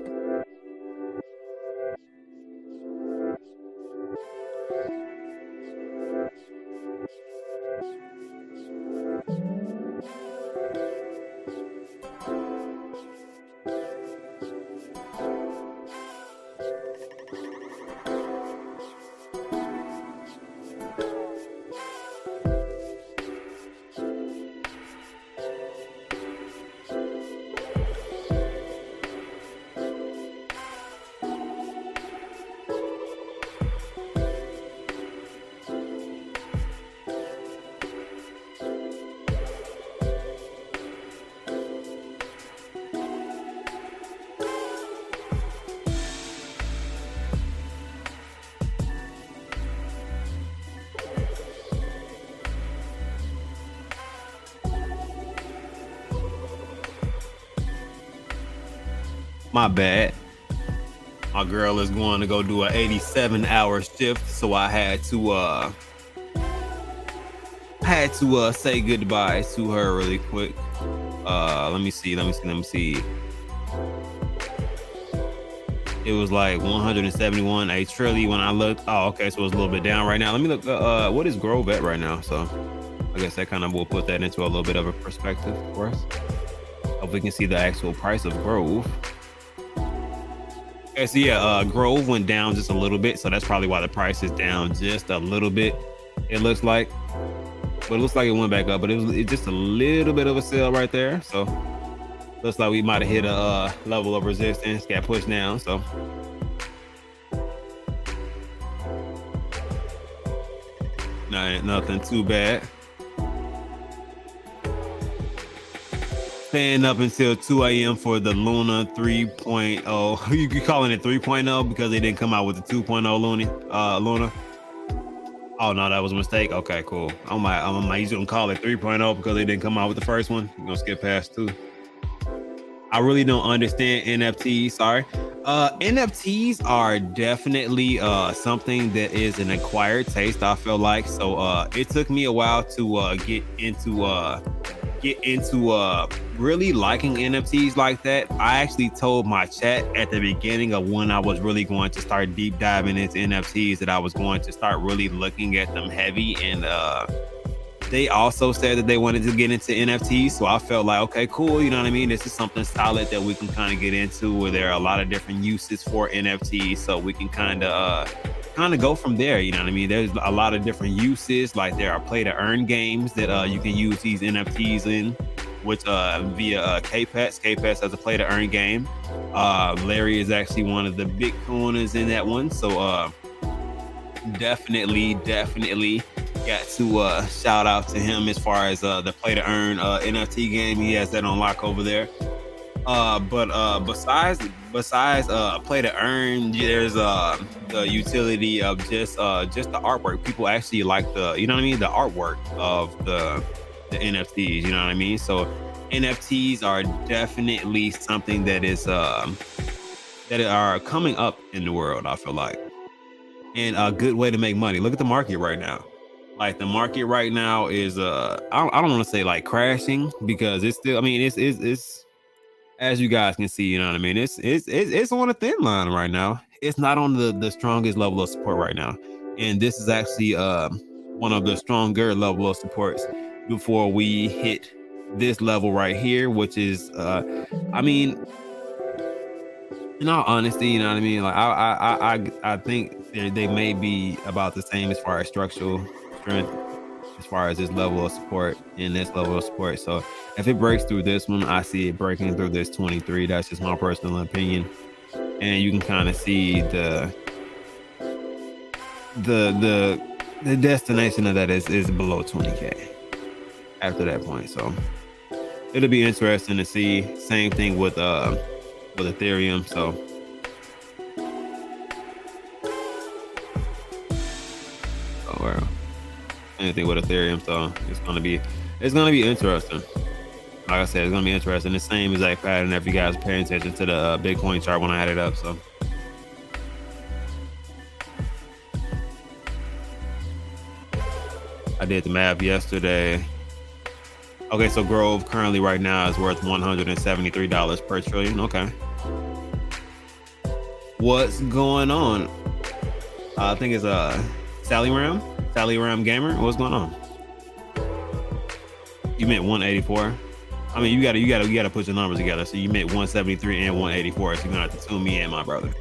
My bad. My girl is going to go do an 87-hour shift, so I had to say goodbye to her really quick. Let me see. It was like 171 a trillion when I looked. Oh, okay, so it's a little bit down right now. Let me look. What is Grove at right now? So I guess that kind of will put that into a little bit of a perspective for us. Hope we can see the actual price of Grove. Okay, so yeah, Grove went down just a little bit, so that's probably why the price is down just a little bit. It looks like, but it looks like it went back up, but it's just a little bit of a sell right there. So looks like we might have hit a level of resistance, got pushed down. So nothing too bad. Staying up until 2 a.m. for the Luna 3.0. You calling it 3.0 because they didn't come out with the 2.0 Luna? Oh no, that was a mistake. Okay, cool. I'm usually gonna call it 3.0 because they didn't come out with the first one. I'm gonna skip past 2. I really don't understand NFTs. Sorry. NFTs are definitely something that is an acquired taste, I feel like. So it took me a while to get into really liking NFTs like that. I actually told my chat at the beginning of when I was really going to start deep diving into NFTs that I was going to start really looking at them heavy, and they also said that they wanted to get into NFTs. So I felt like, okay, cool. You know what I mean? This is something solid that we can kind of get into, where there are a lot of different uses for NFTs. So we can kind of go from there. You know what I mean? There's a lot of different uses. Like there are play to earn games that you can use these NFTs in, which via K-Pets. K-Pets has a play to earn game. Larry is actually one of the big owners in that one. So definitely got to shout out to him as far as the play to earn NFT game. He has that on lock over there. But besides play to earn, there's the utility of just the artwork. People actually like the artwork of the NFTs, you know what I mean? So NFTs are definitely something that is that are coming up in the world, I feel like, and a good way to make money. Look at the market right now. Like the market right now is I don't want to say like crashing, because it's still, I mean, it's as you guys can see, you know what I mean? It's on a thin line right now. It's not on the strongest level of support right now. And this is actually one of the stronger level of supports before we hit this level right here, which is I mean, in all honesty, you know what I mean? Like I think they may be about the same as far as structural strength, as far as this level of support and this level of support. So if it breaks through this one, I see it breaking through this 23. That's just my personal opinion. And you can kind of see the destination of that is below 20K after that point. So it'll be interesting to see. Same thing with Ethereum. So well, anything with Ethereum. So it's gonna be interesting. Like I said, it's gonna be interesting. The same exact pattern if you guys are paying attention to the Bitcoin chart when I had it up. So I did the math yesterday. Okay, so Grove currently right now is worth $173 per trillion. Okay. What's going on? I think it's Sally Ram Gamer. What's going on? You meant 184. I mean, you gotta put your numbers together. So you meant 173 and 184. So you're gonna have to tune me in, my brother.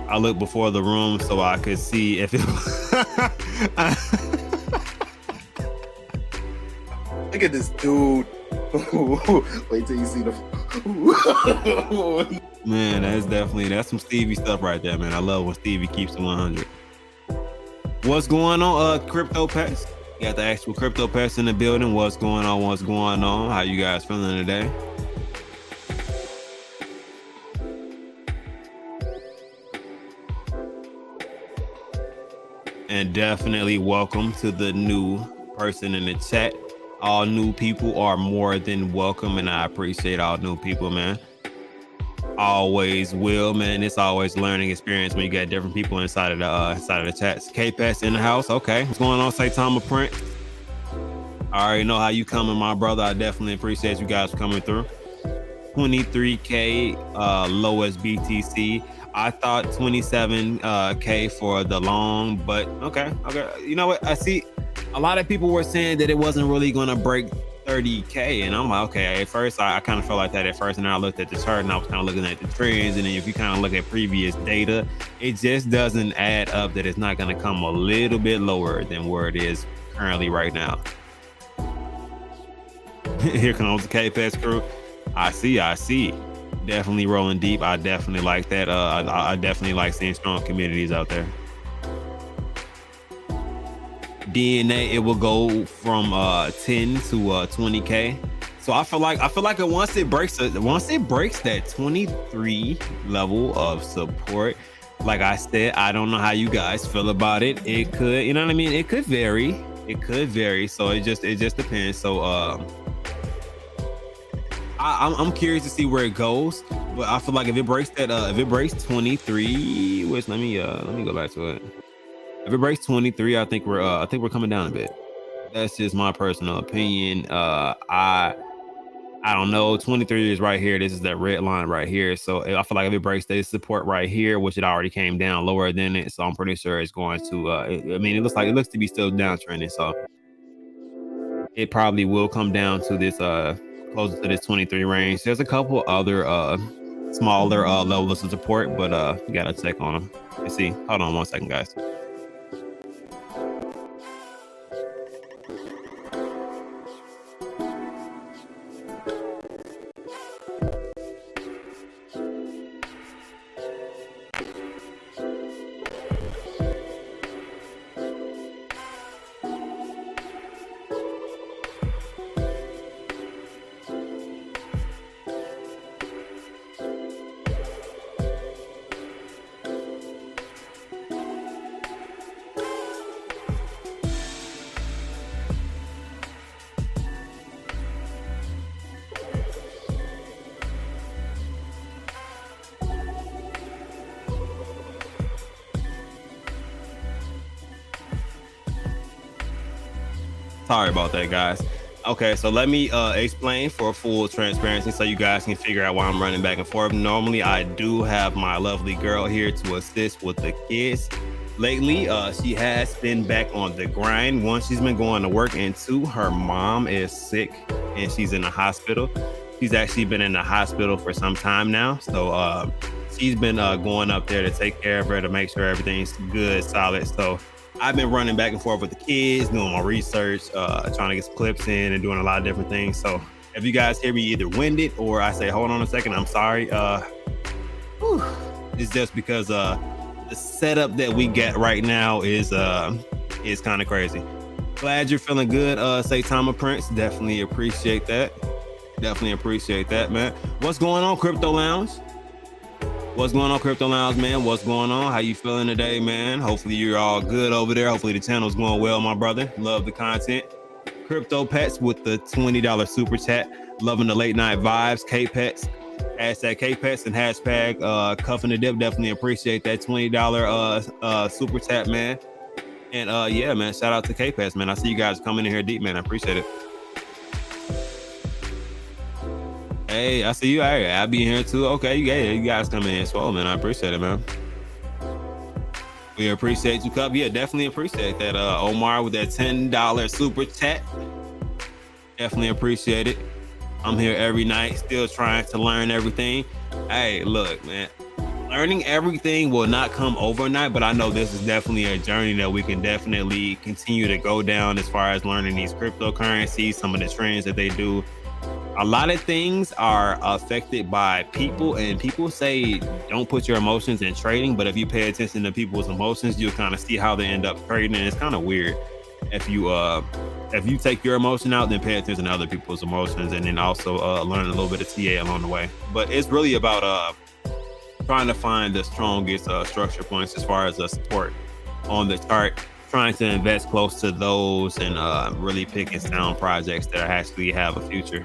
I looked before the room so I could see if it. Look at this dude. Wait till you see the. Man, that's some Stevie stuff right there, man. I love when Stevie keeps it 100. What's going on, Crypto Pets? You got the actual Crypto Pets in the building. What's going on? How you guys feeling today? And definitely welcome to the new person in the chat. All new people are more than welcome, and I appreciate all new people, man. Always will, man. It's always a learning experience when you got different people inside of the chats. K-Pass in the house. Okay, what's going on, Saitama Print? I already know how you coming, my brother. I definitely appreciate you guys coming through. 23K lowest BTC. I thought 27K for the long, but okay. You know what? I see a lot of people were saying that it wasn't really going to break 30K, and I'm like, okay. At first, I kind of felt like that at first, and then I looked at the chart and I was kind of looking at the trends, and then if you kind of look at previous data, it just doesn't add up that it's not going to come a little bit lower than where it is currently right now. Here comes the K-Pass crew. I see. Definitely rolling deep. I definitely like that. I definitely like seeing strong communities out there. DNA, it will go from 10 to 20K. So I feel like once it breaks that 23 level of support, like I said, I don't know how you guys feel about it. It could, you know what I mean? It could vary. So it just depends. So I'm curious to see where it goes, but I feel like if it breaks 23, which let me go back to it. If it breaks 23, I think we're coming down a bit. That's just my personal opinion. I don't know. 23 is right here. This is that red line right here. So I feel like if it breaks this support right here, which it already came down lower than it, so I'm pretty sure it's going to. I mean, it looks to be still downtrending, so it probably will come down to this closer to this 23 range. There's a couple other smaller levels of support, but you gotta check on them. Let's see. Hold on 1 second, guys. Sorry about that, guys. Okay, so let me explain for full transparency so you guys can figure out why I'm running back and forth. Normally, I do have my lovely girl here to assist with the kids. Lately, she has been back on the grind. One, she's been going to work, and two, her mom is sick and she's in the hospital. She's actually been in the hospital for some time now. So she's been going up there to take care of her, to make sure everything's good, solid. So I've been running back and forth with the kids, doing my research, trying to get some clips in and doing a lot of different things. So if you guys hear me either winded or I say, hold on a second, I'm sorry. It's just because the setup that we get right now is kind of crazy. Glad you're feeling good, Saitama Prince. Definitely appreciate that. Definitely appreciate that, man. What's going on, Crypto Lounge? What's going on, Crypto Lounge, man? What's going on? How you feeling today, man? Hopefully you're all good over there. Hopefully the channel's going well, my brother. Love the content. Crypto Pets with the $20 super chat. Loving the late night vibes. K-Pets. Hashtag K-Pets and hashtag Cuffing the Dip. Definitely appreciate that $20 super chat, man. And yeah, man, shout out to K-Pets, man. I see you guys coming in here deep, man. I appreciate it. Hey, I see you. Hey, I'll be here too. Okay, you guys come in as well, man. I appreciate it, man. We appreciate you, Cup. Yeah, definitely appreciate that. Omar with that $10 super chat. Definitely appreciate it. I'm here every night, still trying to learn everything. Hey, look, man. Learning everything will not come overnight, but I know this is definitely a journey that we can definitely continue to go down as far as learning these cryptocurrencies, some of the trends that they do. A lot of things are affected by people, and people say don't put your emotions in trading, but if you pay attention to people's emotions, you'll kind of see how they end up trading, and it's kind of weird. If you take your emotion out, then pay attention to other people's emotions, and then also learn a little bit of TA along the way. But it's really about trying to find the strongest structure points as far as support on the chart, trying to invest close to those, and really picking sound projects that actually have a future.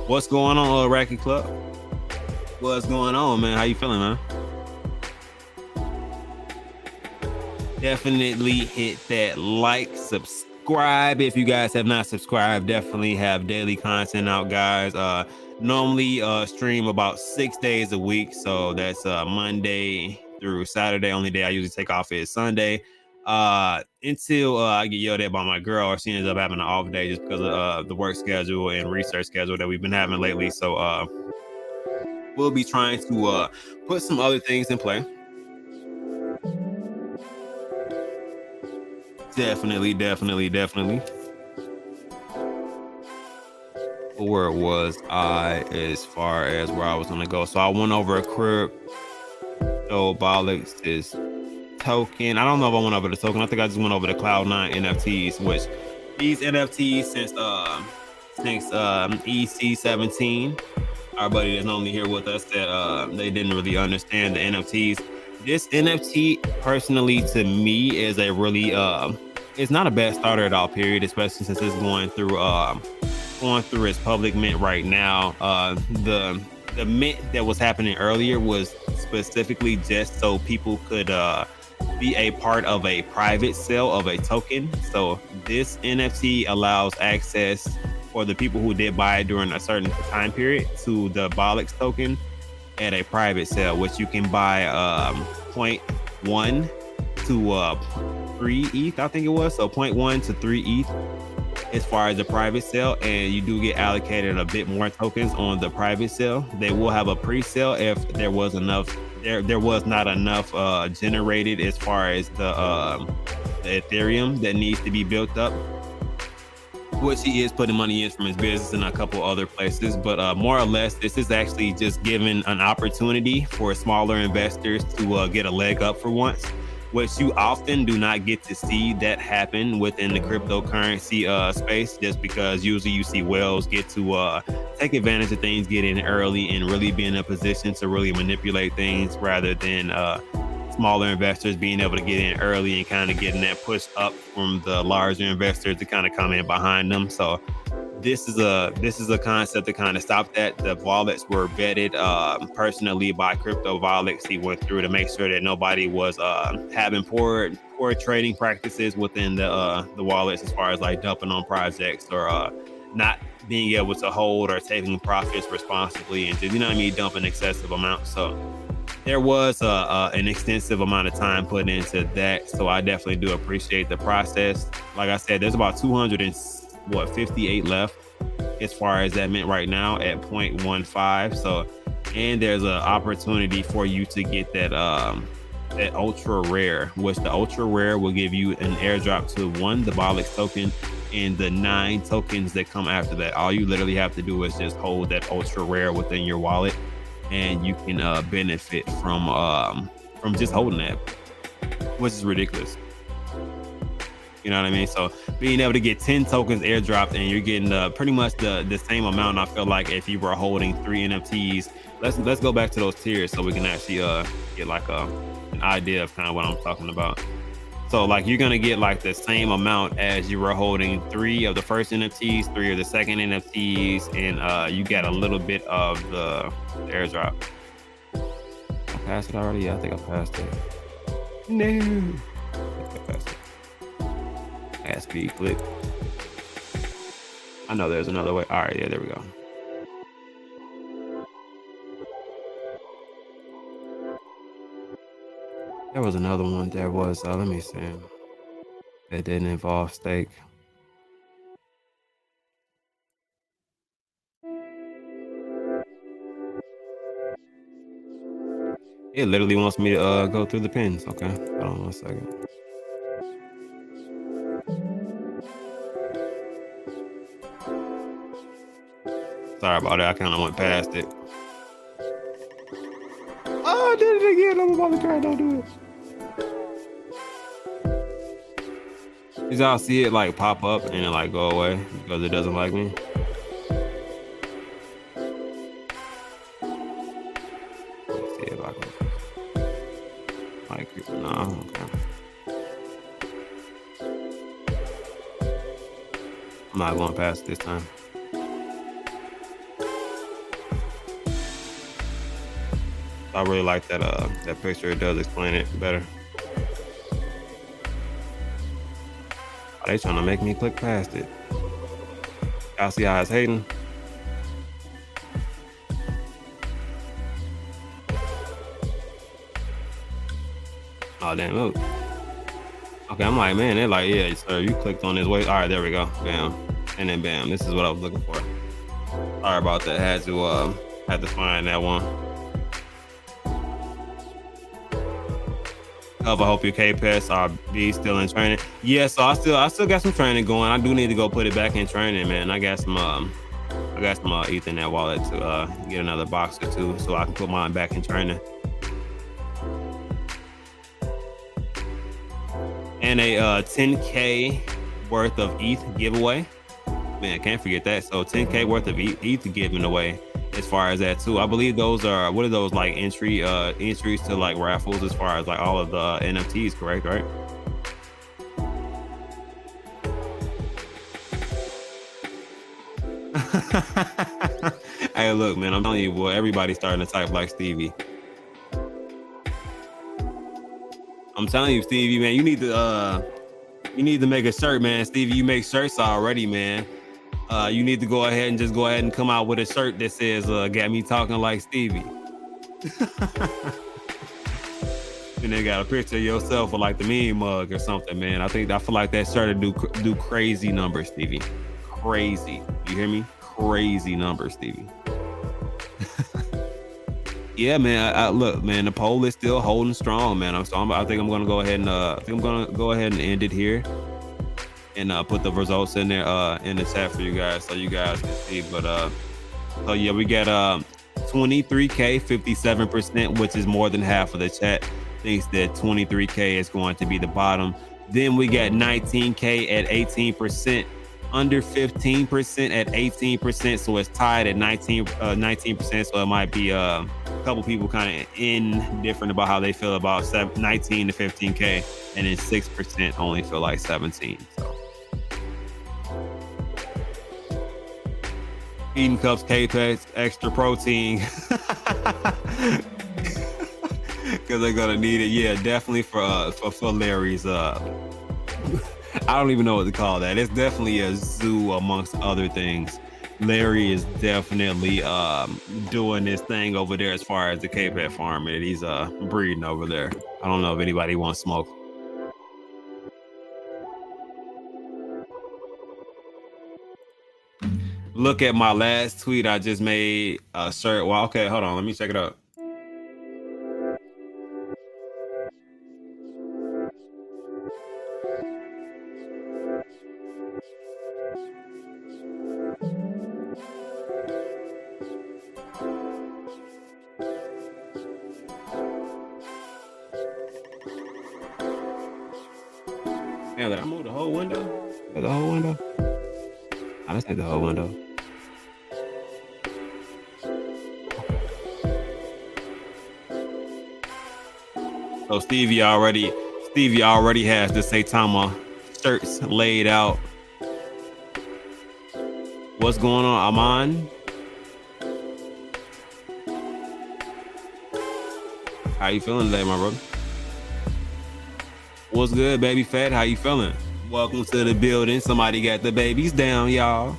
What's going on, Racket Club? What's going on, man? How you feeling, man? Definitely hit that like, subscribe if you guys have not subscribed. Definitely have daily content out, guys. Normally stream about 6 days a week, so that's Monday through Saturday. Only day I usually take off is Sunday. Until I get yelled at by my girl, or she ends up having an off day just because of the work schedule and research schedule that we've been having lately. So we'll be trying to put some other things in play. Definitely. Where was I as far as where I was gonna go? So I went over a crypto Bollocks is token. I don't know if I went over the token. I think I just went over the Cloud9 NFTs, which these NFTs since EC17, our buddy that's normally here with us, that they didn't really understand the NFTs. This NFT personally to me is a really it's not a bad starter at all, period, especially since it's going through its public mint right now. The mint that was happening earlier was specifically just so people could be a part of a private sale of a token. So this NFT allows access for the people who did buy it during a certain time period to the Bollocks token at a private sale, which you can buy 0.1 to 3 ETH, I think it was. So 0.1 to 3 ETH as far as the private sale, and you do get allocated a bit more tokens on the private sale. They will have a pre-sale if there was enough. There was not enough generated as far as the Ethereum that needs to be built up, which he is putting money in from his business and a couple other places. But more or less, this is actually just giving an opportunity for smaller investors to get a leg up for once, which you often do not get to see that happen within the cryptocurrency space, just because usually you see whales get to take advantage of things, get in early, and really be in a position to really manipulate things, rather than smaller investors being able to get in early and kind of getting that push up from the larger investors to kind of come in behind them. So this is a concept to kind of stop that. The wallets were vetted personally by Crypto Bollocks. He went through to make sure that nobody was having poor trading practices within the wallets, as far as like dumping on projects or not being able to hold or taking profits responsibly, and just, you know what I mean, dumping excessive amounts. So there was an extensive amount of time put into that. So I definitely do appreciate the process. Like I said, there's about 258 left as far as that mint right now at 0.15. So, and there's an opportunity for you to get that that ultra rare, which the ultra rare will give you an airdrop to the Bollocks token and the 9 tokens that come after that. All you literally have to do is just hold that ultra rare within your wallet, and you can benefit from just holding that, which is ridiculous. You know what I mean? So being able to get 10 tokens airdropped, and you're getting pretty much the same amount. I feel like if you were holding 3 NFTs, let's go back to those tiers so we can actually get like an idea of kind of what I'm talking about. So like you're gonna get like the same amount as you were holding 3 of the first NFTs, 3 of the second NFTs, and you get a little bit of the airdrop. I passed it already? Yeah, I think I passed it. No. I passed it. Add speed click. I know there's another way. All right, yeah, there we go. There was another one that was, let me see. It didn't involve stake. It literally wants me to go through the pins. Okay, hold on 1 second. Sorry about that. I kind of went past it. Oh, I did it again. I'm about to try. Don't do it. Y'all see it like pop up and it like go away because it doesn't like me. Let's see if I can. Like, no, okay. I'm not going past it this time. I really like that that picture. It does explain it better. Oh, they trying to make me click past it. Y'all see how it's hating? Oh damn, look. Okay, I'm like, man, they're like, yeah, sir, you clicked on this way. All right, there we go. Bam. And then bam. This is what I was looking for. Sorry about that. Had to find that one. I hope your KPS are still in training. Yeah, so I still got some training going. I do need to go put it back in training, man. I got some ETH in that wallet to get another box or 2 so I can put mine back in training. And a 10K worth of ETH giveaway. Man, can't forget that. So 10K worth of ETH given away. As far as that too, I believe those are, what are those, like entries to like raffles as far as like all of the NFTs, correct? Right? Hey, look, man, I'm telling you, boy, everybody's starting to type like Stevie. I'm telling you, Stevie, man, you need to make a shirt, man. Stevie, you make shirts already, man. You need to go ahead and come out with a shirt that says got me talking like Stevie. And they got a picture of yourself with like the meme mug or something, man. I feel like that shirt would do crazy numbers, Stevie. Crazy. You hear me? Crazy numbers, Stevie. Yeah, man. Look, man, the poll is still holding strong, man. I think I'm gonna go ahead and end it here. And put the results in there in the chat for you guys so you guys can see. But so yeah, we got 23K, 57%, which is more than half of the chat thinks that 23K is going to be the bottom. Then we got 19K at 18%, under 15% at 18%, so it's tied at 19%. So it might be a couple people kind of indifferent about how they feel about 19 to 15K, and then 6% only feel like 17. So Feeding cups, K-Pets, extra protein. Because they're gonna need it. Yeah, definitely for Larry's. I don't even know what to call that. It's definitely a zoo amongst other things. Larry is definitely doing this thing over there as far as the K-Pet farm, and he's breeding over there. I don't know if anybody wants smoke. Look at my last tweet I just made. A shirt. Well, okay, hold on. Let me check it out. Yeah, did I move the whole window? The whole window? I just hit the whole window. So Stevie already has the Saitama shirts laid out. What's going on, Aman? How you feeling today, my brother? What's good, baby fat? How you feeling? Welcome to the building. Somebody got the babies down, y'all.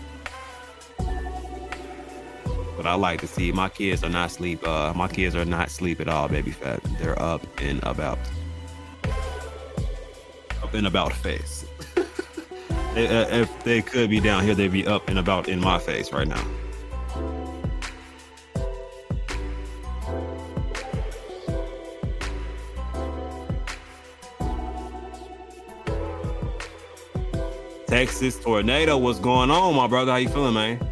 But I like to see my kids are not asleep. My kids are not asleep at all, baby fat. They're up and about. Up and about face. If they could be down here, they'd be up and about in my face right now. Texas tornado, what's going on, my brother? How you feeling, man?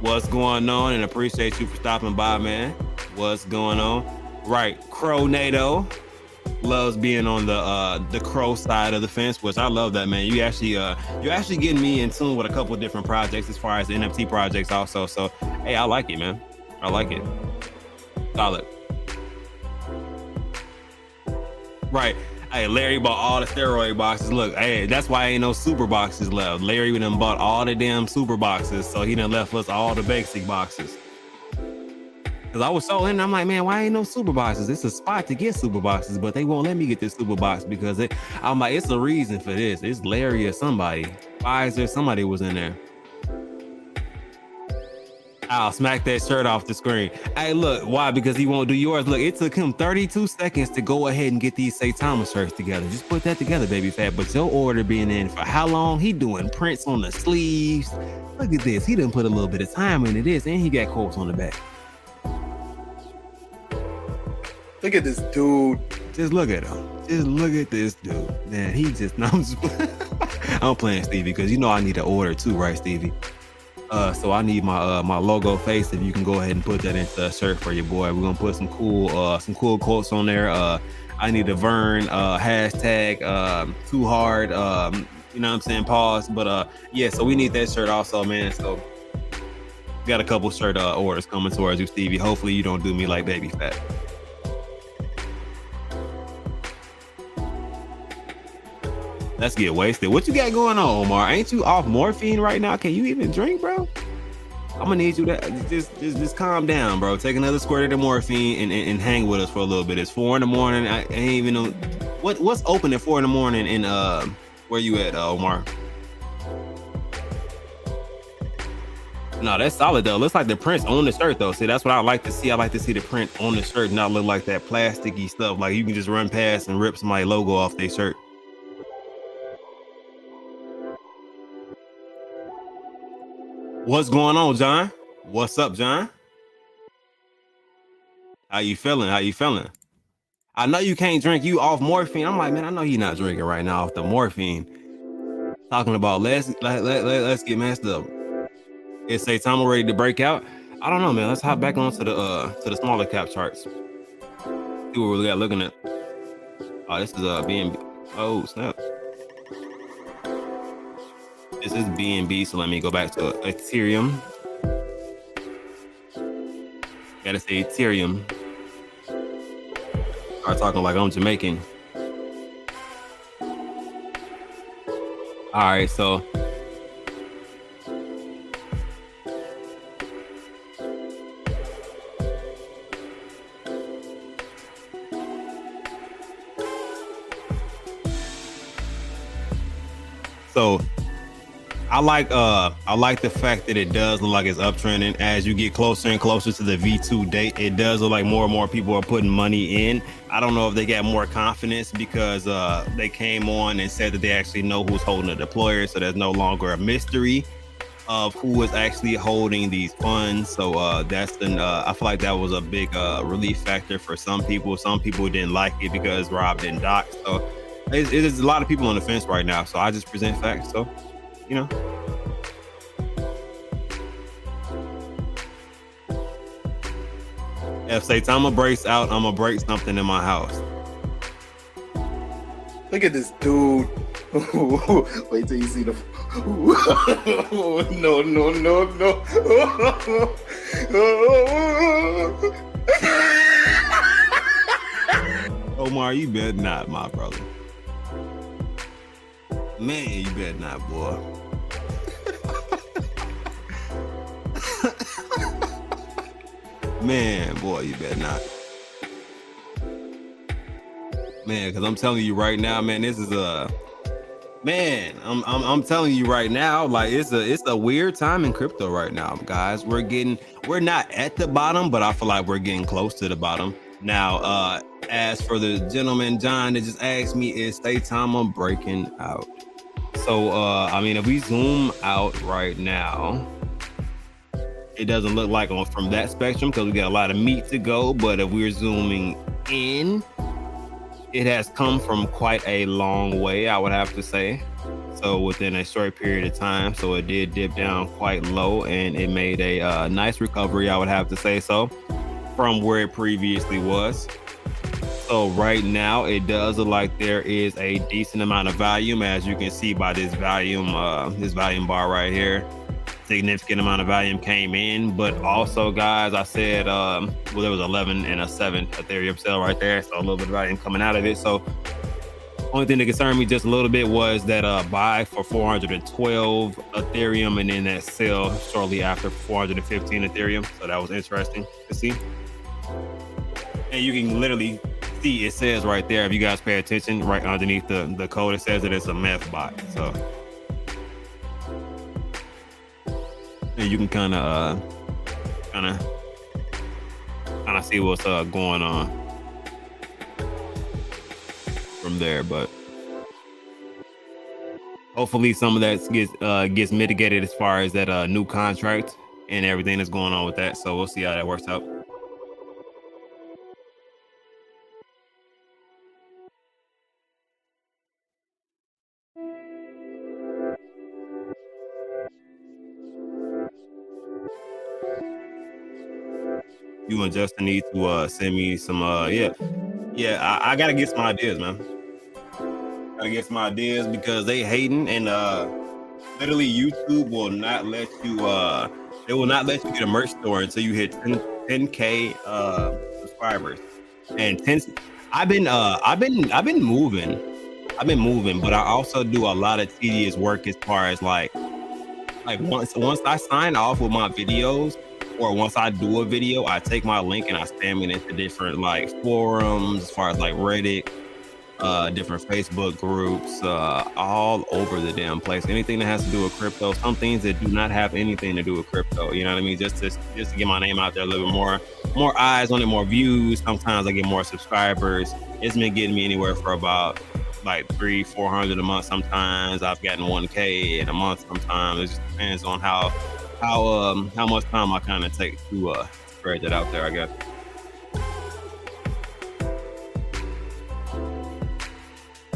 What's going on? And appreciate you for stopping by, man. What's going on? Right, Crow-nado loves being on the crow side of the fence, which I love that, man. You're actually getting me in tune with a couple of different projects as far as NFT projects also. So, hey, I like it, man. I like it. Solid. Right. Hey, Larry bought all the steroid boxes. Look, hey, that's why ain't no super boxes left. Larry done bought all the damn super boxes, so he done left us all the basic boxes. Cause I was so in, I'm like, man, why ain't no super boxes? It's a spot to get super boxes, but they won't let me get this super box because I'm like, it's a reason for this. It's Larry or somebody. Pfizer, somebody was in there. I'll smack that shirt off the screen. Hey, look, why? Because he won't do yours. Look, it took him 32 seconds to go ahead and get these Saitama shirts together. Just put that together, baby fat. But your order being in for how long? He doing prints on the sleeves. Look at this. He done put a little bit of time into this, and he got quotes on the back. Look at this dude. Just look at him. Just look at this dude. Man, he just, I'm playing Stevie because you know I need an order too, right, Stevie? So I need my logo face. If you can go ahead and put that into a shirt for your boy. We're gonna put some cool quotes on there. I need a Vern hashtag too hard. You know what I'm saying? Pause. But yeah, so we need that shirt also, man. So got a couple shirt orders coming towards you, Stevie. Hopefully you don't do me like baby fat. Let's get wasted. What you got going on, Omar? Ain't you off morphine right now? Can you even drink, bro? I'm gonna need you to just calm down, bro. Take another squirt of the morphine and hang with us for a little bit. It's 4 a.m. I ain't even know what's open at 4 a.m. in where you at, Omar? No, that's solid though. Looks like the print's on the shirt though. See, that's what I like to see. I like to see the print on the shirt, not look like that plasticky stuff. Like you can just run past and rip somebody's logo off their shirt. What's going on, John? What's up, John? How you feeling? How you feeling? I know you can't drink. You off morphine. I'm like, man, I know you're not drinking right now off the morphine. Talking about let's get messed up. Is Saitama ready to break out? I don't know, man. Let's hop back onto the smaller cap charts. See what we got looking at. Oh, this is BNB. Oh, snap. This is BNB, so let me go back to Ethereum. Gotta say Ethereum. Start talking like I'm Jamaican. All right, so So I like the fact that it does look like it's uptrending as you get closer and closer to the V2 date. It does look like more and more people are putting money in. I don't know if they got more confidence because they came on and said that they actually know who's holding the deployer, so there's no longer a mystery of who is actually holding these funds. So that's I feel like that was a big relief factor for some people. Some people didn't like it because Rob didn't dock. So it is a lot of people on the fence right now. So I just present facts. So, you know. If Saitama breaks out, I'm gonna break something in my house. Look at this dude. Wait till you see the. No. Omar, you better not, my brother. Man, you better not, boy. Man, boy, you better not. Man, because I'm telling you right now, man, this is man, I'm telling you right now, like it's a weird time in crypto right now, guys. We're not at the bottom, but I feel like we're getting close to the bottom. Now, as for the gentleman John that just asked me, is Saitama breaking out? So I mean, if we zoom out right now, it doesn't look like from that spectrum because we got a lot of meat to go. But if we're zooming in, it has come from quite a long way, I would have to say. So within a short period of time, so it did dip down quite low and it made a nice recovery, I would have to say so, from where it previously was. So right now, it does look like there is a decent amount of volume, as you can see by this volume bar right here. Significant amount of volume came in, but also, guys, I said, well, there was 11 and a 7 Ethereum sell right there, so a little bit of volume coming out of it. So only thing that concerned me just a little bit was that buy for 412 Ethereum and then that sell shortly after 415 Ethereum. So that was interesting to see. And you can literally see it says right there, if you guys pay attention, right underneath the code, it says that it's a meth bot. So and you can kind of see what's going on from there, but hopefully some of that gets mitigated as far as that new contract and everything that's going on with that. So we'll see how that works out. You and Justin need to send me some I gotta get some ideas, man. Gotta get some ideas because they hating and literally YouTube will not let you they will not let you get a merch store until you hit 10K subscribers. And I've been moving, but I also do a lot of tedious work as far as like once I sign off with my videos, or once I do a video, I take my link and I spam it into different like forums, as far as like Reddit, different Facebook groups, all over the damn place. Anything that has to do with crypto, some things that do not have anything to do with crypto. You know what I mean? Just to get my name out there a little bit more eyes on it, more views. Sometimes I get more subscribers. It's been getting me anywhere for about like 300-400 a month. Sometimes I've gotten 1K in a month. Sometimes it just depends on how much time I kind of take to spread that out there, I guess.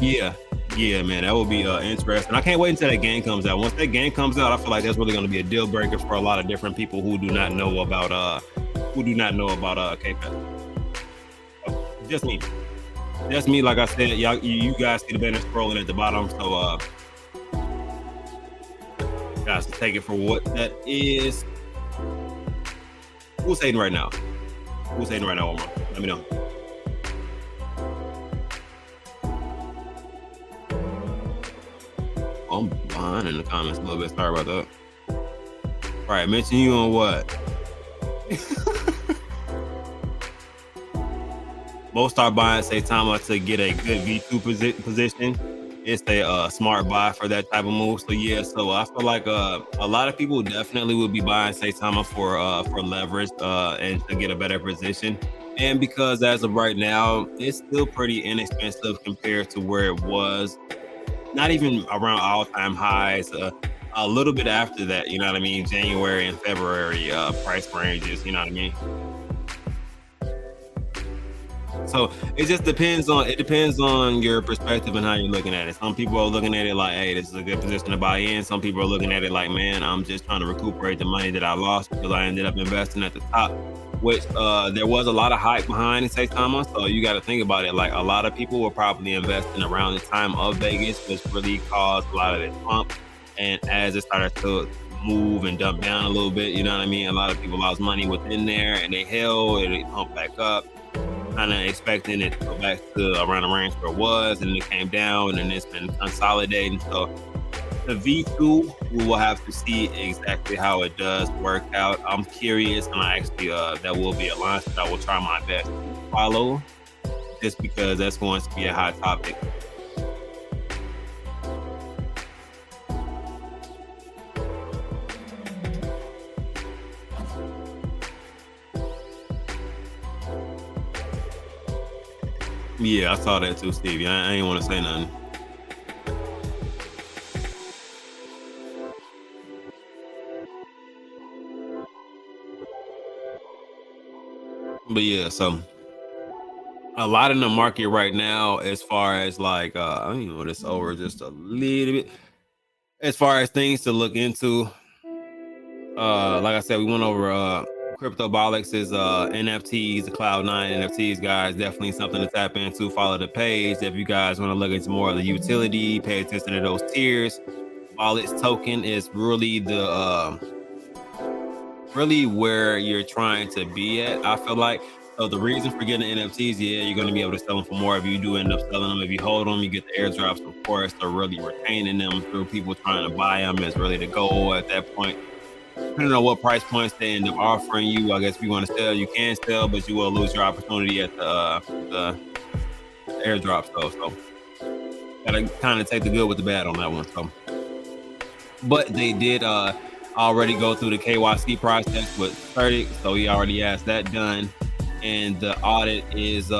Yeah, man, that would be interesting. I can't wait until that game comes out. Once that game comes out, I feel like that's really going to be a deal breaker for a lot of different people who do not know about KPET. Just me. Like I said, you guys see the banner scrolling at the bottom, so guys, take it for what that is. Who's hating right now? Omar? Let me know. I'm behind in the comments a little bit. Sorry about that. All right, mention you on what? Most are buying Saitama to get a good V2 position. it's a smart buy for that type of move. So yeah, so I feel like a lot of people definitely would be buying Saitama for leverage and to get a better position. And because as of right now, it's still pretty inexpensive compared to where it was. Not even around all-time highs. A little bit after that, you know what I mean? January and February price ranges, you know what I mean? So it just depends on your perspective and how you're looking at it. Some people are looking at it like, hey, this is a good position to buy in. Some people are looking at it like, man, I'm just trying to recuperate the money that I lost because I ended up investing at the top, which there was a lot of hype behind Saitama. So you got to think about it. Like a lot of people were probably investing around the time of Vegas, which really caused a lot of it pump. And as it started to move and dump down a little bit, you know what I mean? A lot of people lost money within there and they held and they pumped back up, kind of expecting it to go back to around the range where it was, and it came down and it's been consolidating. So the V2, we will have to see exactly how it does work out. I'm curious, and I actually, that will be a launch that I will try my best to follow, just because that's going to be a hot topic. Yeah, I saw that too, Stevie. I ain't want to say nothing. But yeah, so a lot in the market right now, as far as like, I don't even know this over just a little bit. As far as things to look into, like I said, we went over Crypto Bollocks is NFTs, the Cloud9 NFTs, guys. Definitely something to tap into. Follow the page if you guys want to look into more of the utility. Pay attention to those tiers. Bollocks token is really the really where you're trying to be at, I feel like. So the reason for getting NFTs, yeah, you're going to be able to sell them for more if you do end up selling them. If you hold them, you get the airdrops, of course. So really retaining them through people trying to buy them is really the goal at that point. Depending on what price points they end up offering you, I guess if you want to sell, you can sell, but you will lose your opportunity at the airdrops though. So gotta kind of take the good with the bad on that one. So, but they did already go through the KYC process with 30, so he already has that done, and the audit is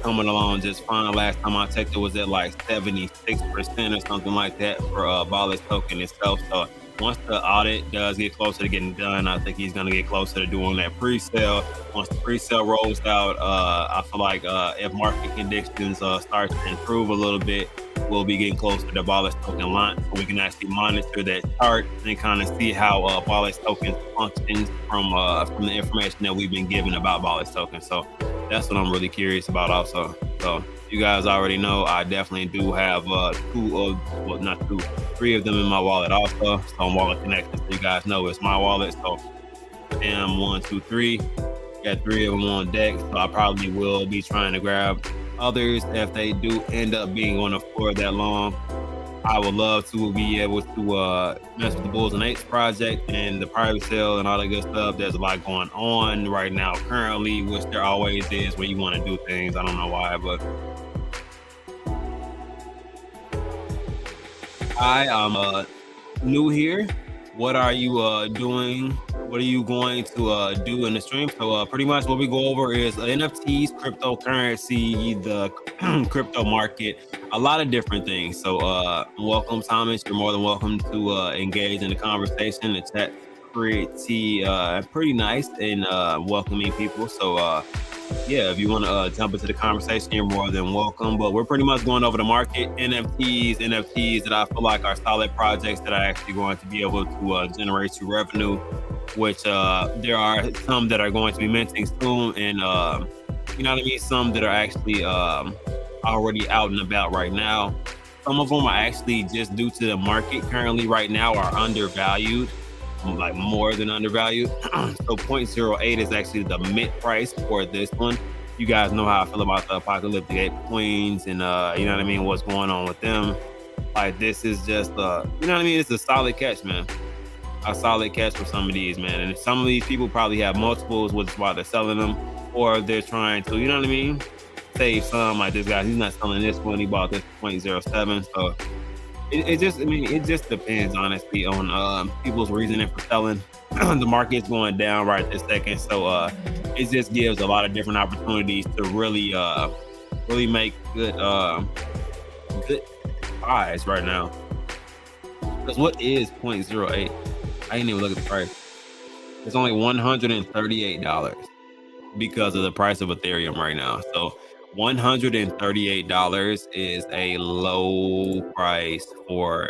coming along just fine. Last time I checked, it was at like 76% or something like that for Bollocks token itself. So once the audit does get closer to getting done, I think he's going to get closer to doing that pre-sale. Once the pre-sale rolls out, I feel like if market conditions start to improve a little bit, we'll be getting closer to Bollocks token launch, so we can actually monitor that chart and kind of see how Bollocks token functions from the information that we've been given about Bollocks token. So that's what I'm really curious about also. So you guys already know I definitely do have three of them in my wallet also. So I'm wallet connected, so you guys know it's my wallet. So and 1, 2, 3, got 3 of them on deck. So I probably will be trying to grab others if they do end up being on the floor that long. I would love to be able to mess with the Bulls and Apes project and the private sale and all that good stuff. There's a lot going on right now currently, which there always is when you want to do things. I don't know why, but I am new here. What are you doing? What are you going to do in the stream? So pretty much what we go over is NFTs, cryptocurrency, the crypto market, a lot of different things. So welcome, Thomas. You're more than welcome to engage in the conversation. The chat pretty nice and welcoming people. So yeah, if you want to jump into the conversation, you're more than welcome. But we're pretty much going over the market, NFTs that I feel like are solid projects that are actually going to be able to generate you revenue, which there are some that are going to be minting soon, and you know what I mean, some that are actually already out and about right now. Some of them are actually, just due to the market currently right now, are undervalued, like more than undervalued. So 0.08 is actually the mid price for this one. You guys know how I feel about the apocalyptic ape queens and you know what I mean, what's going on with them. Like this is just you know what I mean, it's a solid catch, man. A solid catch for some of these, man. And some of these people probably have multiples, which is why they're selling them, or they're trying to, you know what I mean, save some. Like this guy, he's not selling this one. He bought this 0.07. So it just, I mean, it just depends honestly on people's reasoning for selling. The market's going down right this second, so it just gives a lot of different opportunities to really make good buys right now. Because what is 0.08? I didn't even look at the price. It's only $138 because of the price of Ethereum right now. So $138 is a low price for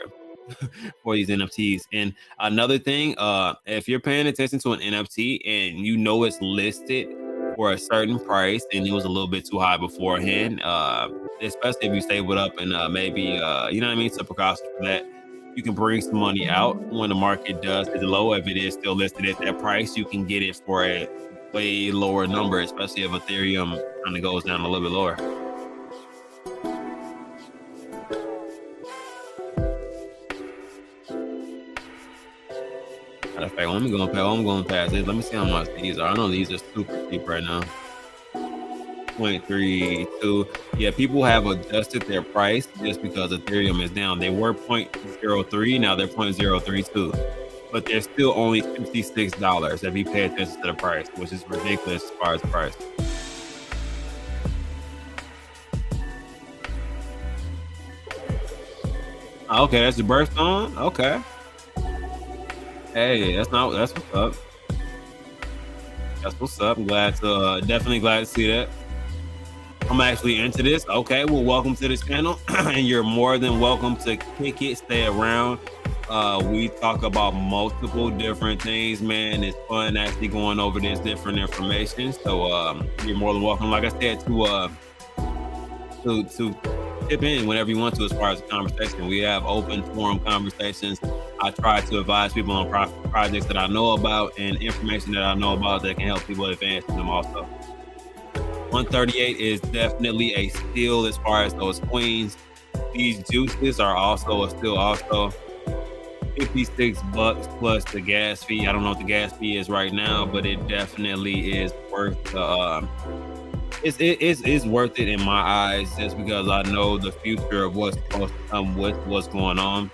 these NFTs. And another thing, if you're paying attention to an NFT and you know it's listed for a certain price and it was a little bit too high beforehand, especially if you save it up and maybe you know what I mean, some precautions for that, you can bring some money out when the market is low. If it is still listed at that price, you can get it for a way lower number, especially if Ethereum kind of goes down a little bit lower. Matter of fact, I'm going past this. Let me see how much these are. I know these are super cheap right now. 0.32. Yeah, people have adjusted their price just because Ethereum is down. They were 0.03, now they're 0.032. But they're still only $56 if you pay attention to the price, which is ridiculous as far as the price. Okay, that's the birthstone. Okay. Hey, that's what's up. That's what's up. I'm definitely glad to see that. I'm actually into this. Okay, well, welcome to this channel, and you're more than welcome to kick it, stay around. We talk about multiple different things, man. It's fun actually going over this different information. So you're more than welcome, like I said, to tip in whenever you want to as far as the conversation. We have open forum conversations. I try to advise people on projects that I know about and information that I know about that can help people advance in them also. 138 is definitely a steal as far as those queens. These juices are still also $56 plus the gas fee. I don't know what the gas fee is right now, but it definitely is worth it's worth it in my eyes, just because I know the future of what's supposed to come with what's going on.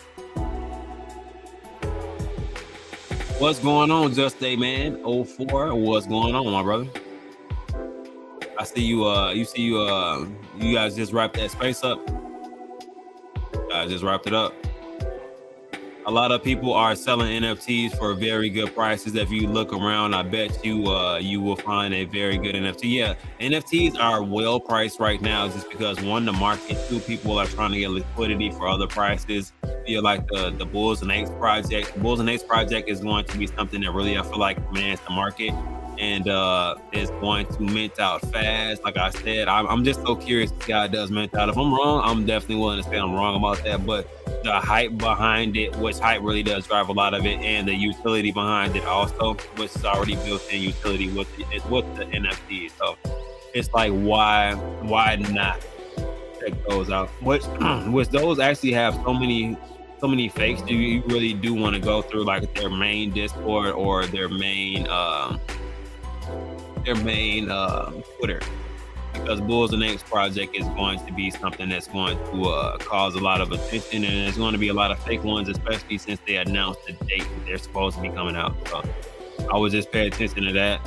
What's going on, Just a Man 04? What's going on, my brother? I see you. You guys just wrapped that space up. I just wrapped it up. A lot of people are selling NFTs for very good prices. If you look around, I bet you will find a very good NFT. Yeah, NFTs are well priced right now, just because one, the market, two, people are trying to get liquidity for other prices. Feel like the Bulls and Apes project. The Bulls and Apes project is going to be something that really, I feel like, commands the market and is going to mint out fast. Like I said, I'm just so curious to see how it does mint out. If I'm wrong, I'm definitely willing to say I'm wrong about that. But the hype behind it, which hype really does drive a lot of it, and the utility behind it also, which is already built-in utility with the NFT. So it's like, why not check those out? Which those actually have so many fakes. You really do want to go through like their main Discord or their main Twitter, because Bulls and Apes project is going to be something that's going to cause a lot of attention, and there's going to be a lot of fake ones, especially since they announced the date that they're supposed to be coming out. So I would just pay attention to that,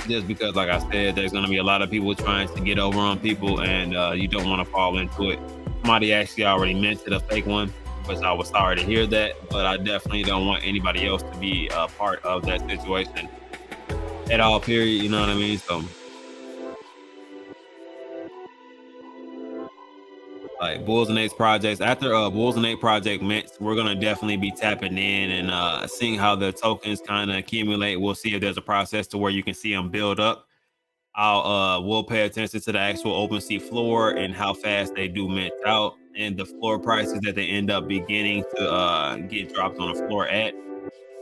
just because, like I said, there's going to be a lot of people trying to get over on people, and you don't want to fall into it. Somebody actually already mentioned a fake one, which I was sorry to hear that, but I definitely don't want anybody else to be a part of that situation at all, period. You know what I mean? So like Bulls and Apes projects, after Bulls and Apes project mints, we're gonna definitely be tapping in and seeing how the tokens kind of accumulate. We'll see if there's a process to where you can see them build up. We'll pay attention to the actual OpenSea floor and how fast they do mint out, and the floor prices that they end up beginning to get dropped on the floor at.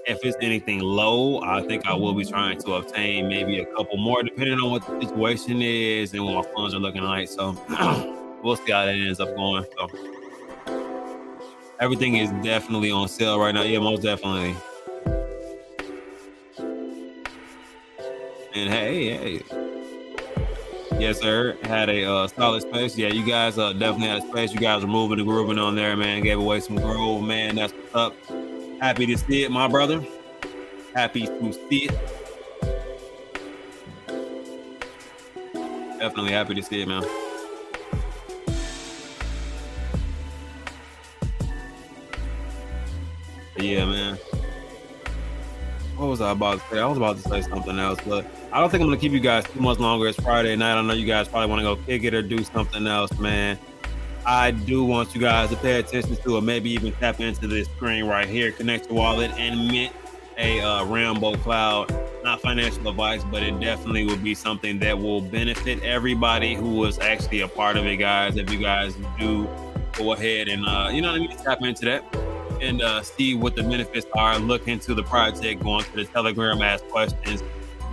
If it's anything low, I think I will be trying to obtain maybe a couple more, depending on what the situation is and what my funds are looking like. So we'll see how that ends up going. So everything is definitely on sale right now. Yeah, most definitely. And hey, Yes, sir. Had a solid space. Yeah, you guys definitely had a space. You guys were moving and grooving on there, man. Gave away some grove, man. That's what's up. Happy to see it, my brother. Happy to see it. Definitely happy to see it, man. But yeah, man. What was I about to say? I was about to say something else, but I don't think I'm gonna keep you guys too much longer. It's Friday night. I know you guys probably want to go kick it or do something else, man. I do want you guys to pay attention to it. Maybe even tap into this screen right here, connect your wallet, and mint a Rambo Cloud. Not financial advice, but it definitely will be something that will benefit everybody who was actually a part of it, guys. If you guys do go ahead and you know what I mean, tap into that and see what the benefits are. Look into the project, go onto the Telegram, ask questions.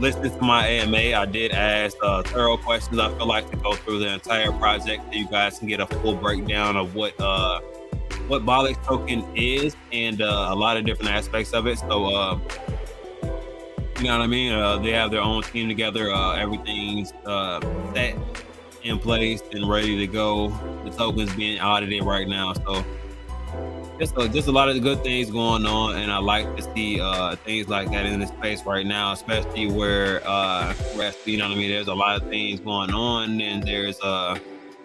Listen to my AMA. I did ask thorough questions. I feel like to go through the entire project so you guys can get a full breakdown of what Bollocks token is and a lot of different aspects of it. So you know what I mean? They have their own team together. Everything's set in place and ready to go. The token's being audited right now. So just a lot of good things going on, and I like to see things like that in the space right now, especially where you know what I mean, there's a lot of things going on, and there's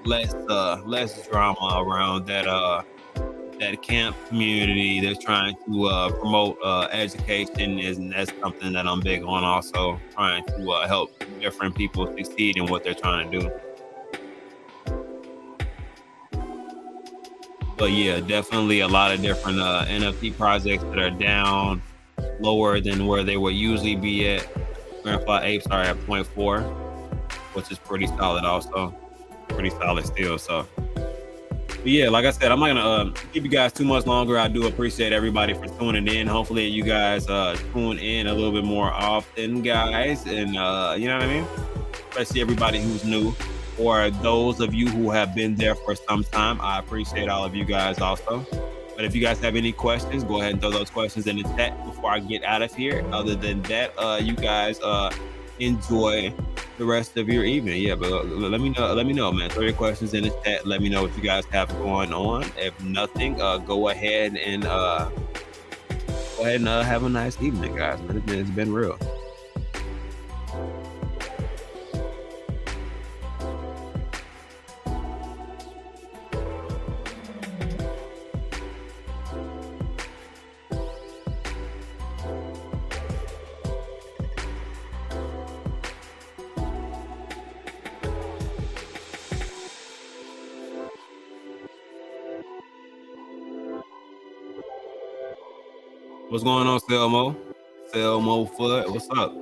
less drama around that camp community that's trying to promote education, and that's something that I'm big on, also trying to help different people succeed in what they're trying to do. But yeah, definitely a lot of different NFT projects that are down lower than where they would usually be at. Grandpa Apes are at 0.4, which is pretty solid also. Pretty solid still. So but yeah, like I said, I'm not gonna keep you guys too much longer. I do appreciate everybody for tuning in. Hopefully you guys tune in a little bit more often, guys. And you know what I mean? Especially everybody who's new, or those of you who have been there for some time. I appreciate all of you guys also. But if you guys have any questions, go ahead and throw those questions in the chat before I get out of here. Other than that, you guys enjoy the rest of your evening. Yeah, but let me know, man. Throw your questions in the chat. Let me know what you guys have going on. If nothing, go ahead and have a nice evening, guys. It's been real. What's going on, Selmo? Selmo Foot, what's up?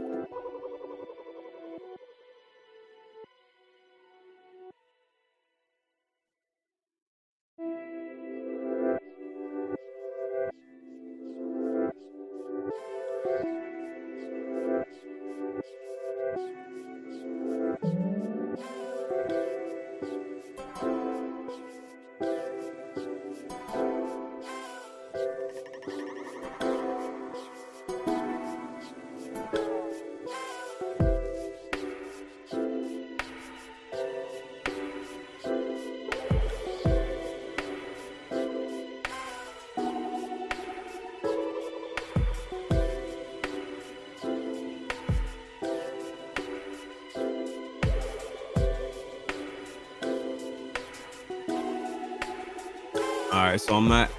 All right, so I'm not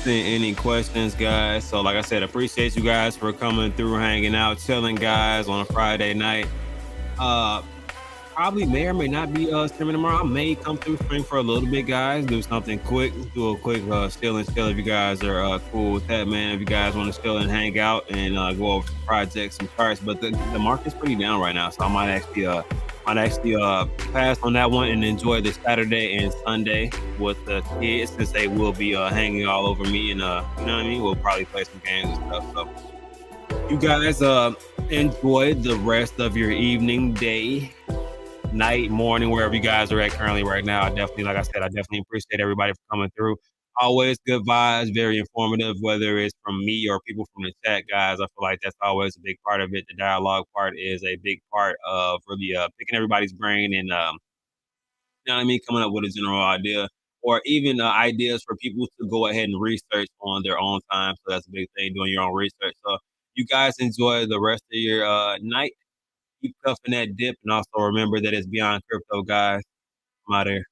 seeing any questions, guys. So like I said, appreciate you guys for coming through, hanging out, chilling, guys, on a Friday night. Probably may or may not be streaming tomorrow. I may come through stream for a little bit, guys. Do something quick. Do a quick still and chill if you guys are cool with that, man. If you guys want to still and hang out and go over projects and charts, but the market's pretty down right now, so I might actually pass on that one and enjoy the Saturday and Sunday with the kids, since they will be hanging all over me, and you know what I mean. We'll probably play some games and stuff. So you guys enjoy the rest of your evening, day, night, morning, wherever you guys are at currently right now. I definitely appreciate everybody for coming through. always good vibes, very informative, whether it's from me or people from the chat, guys. I feel like that's always a big part of it. The dialogue part is a big part of really picking everybody's brain and you know what I mean, coming up with a general idea or even ideas for people to go ahead and research on their own time. So that's a big thing, doing your own research. So you guys enjoy the rest of your night. Keep cuffing that dip, and also remember that it's beyond crypto, guys. I'm out here.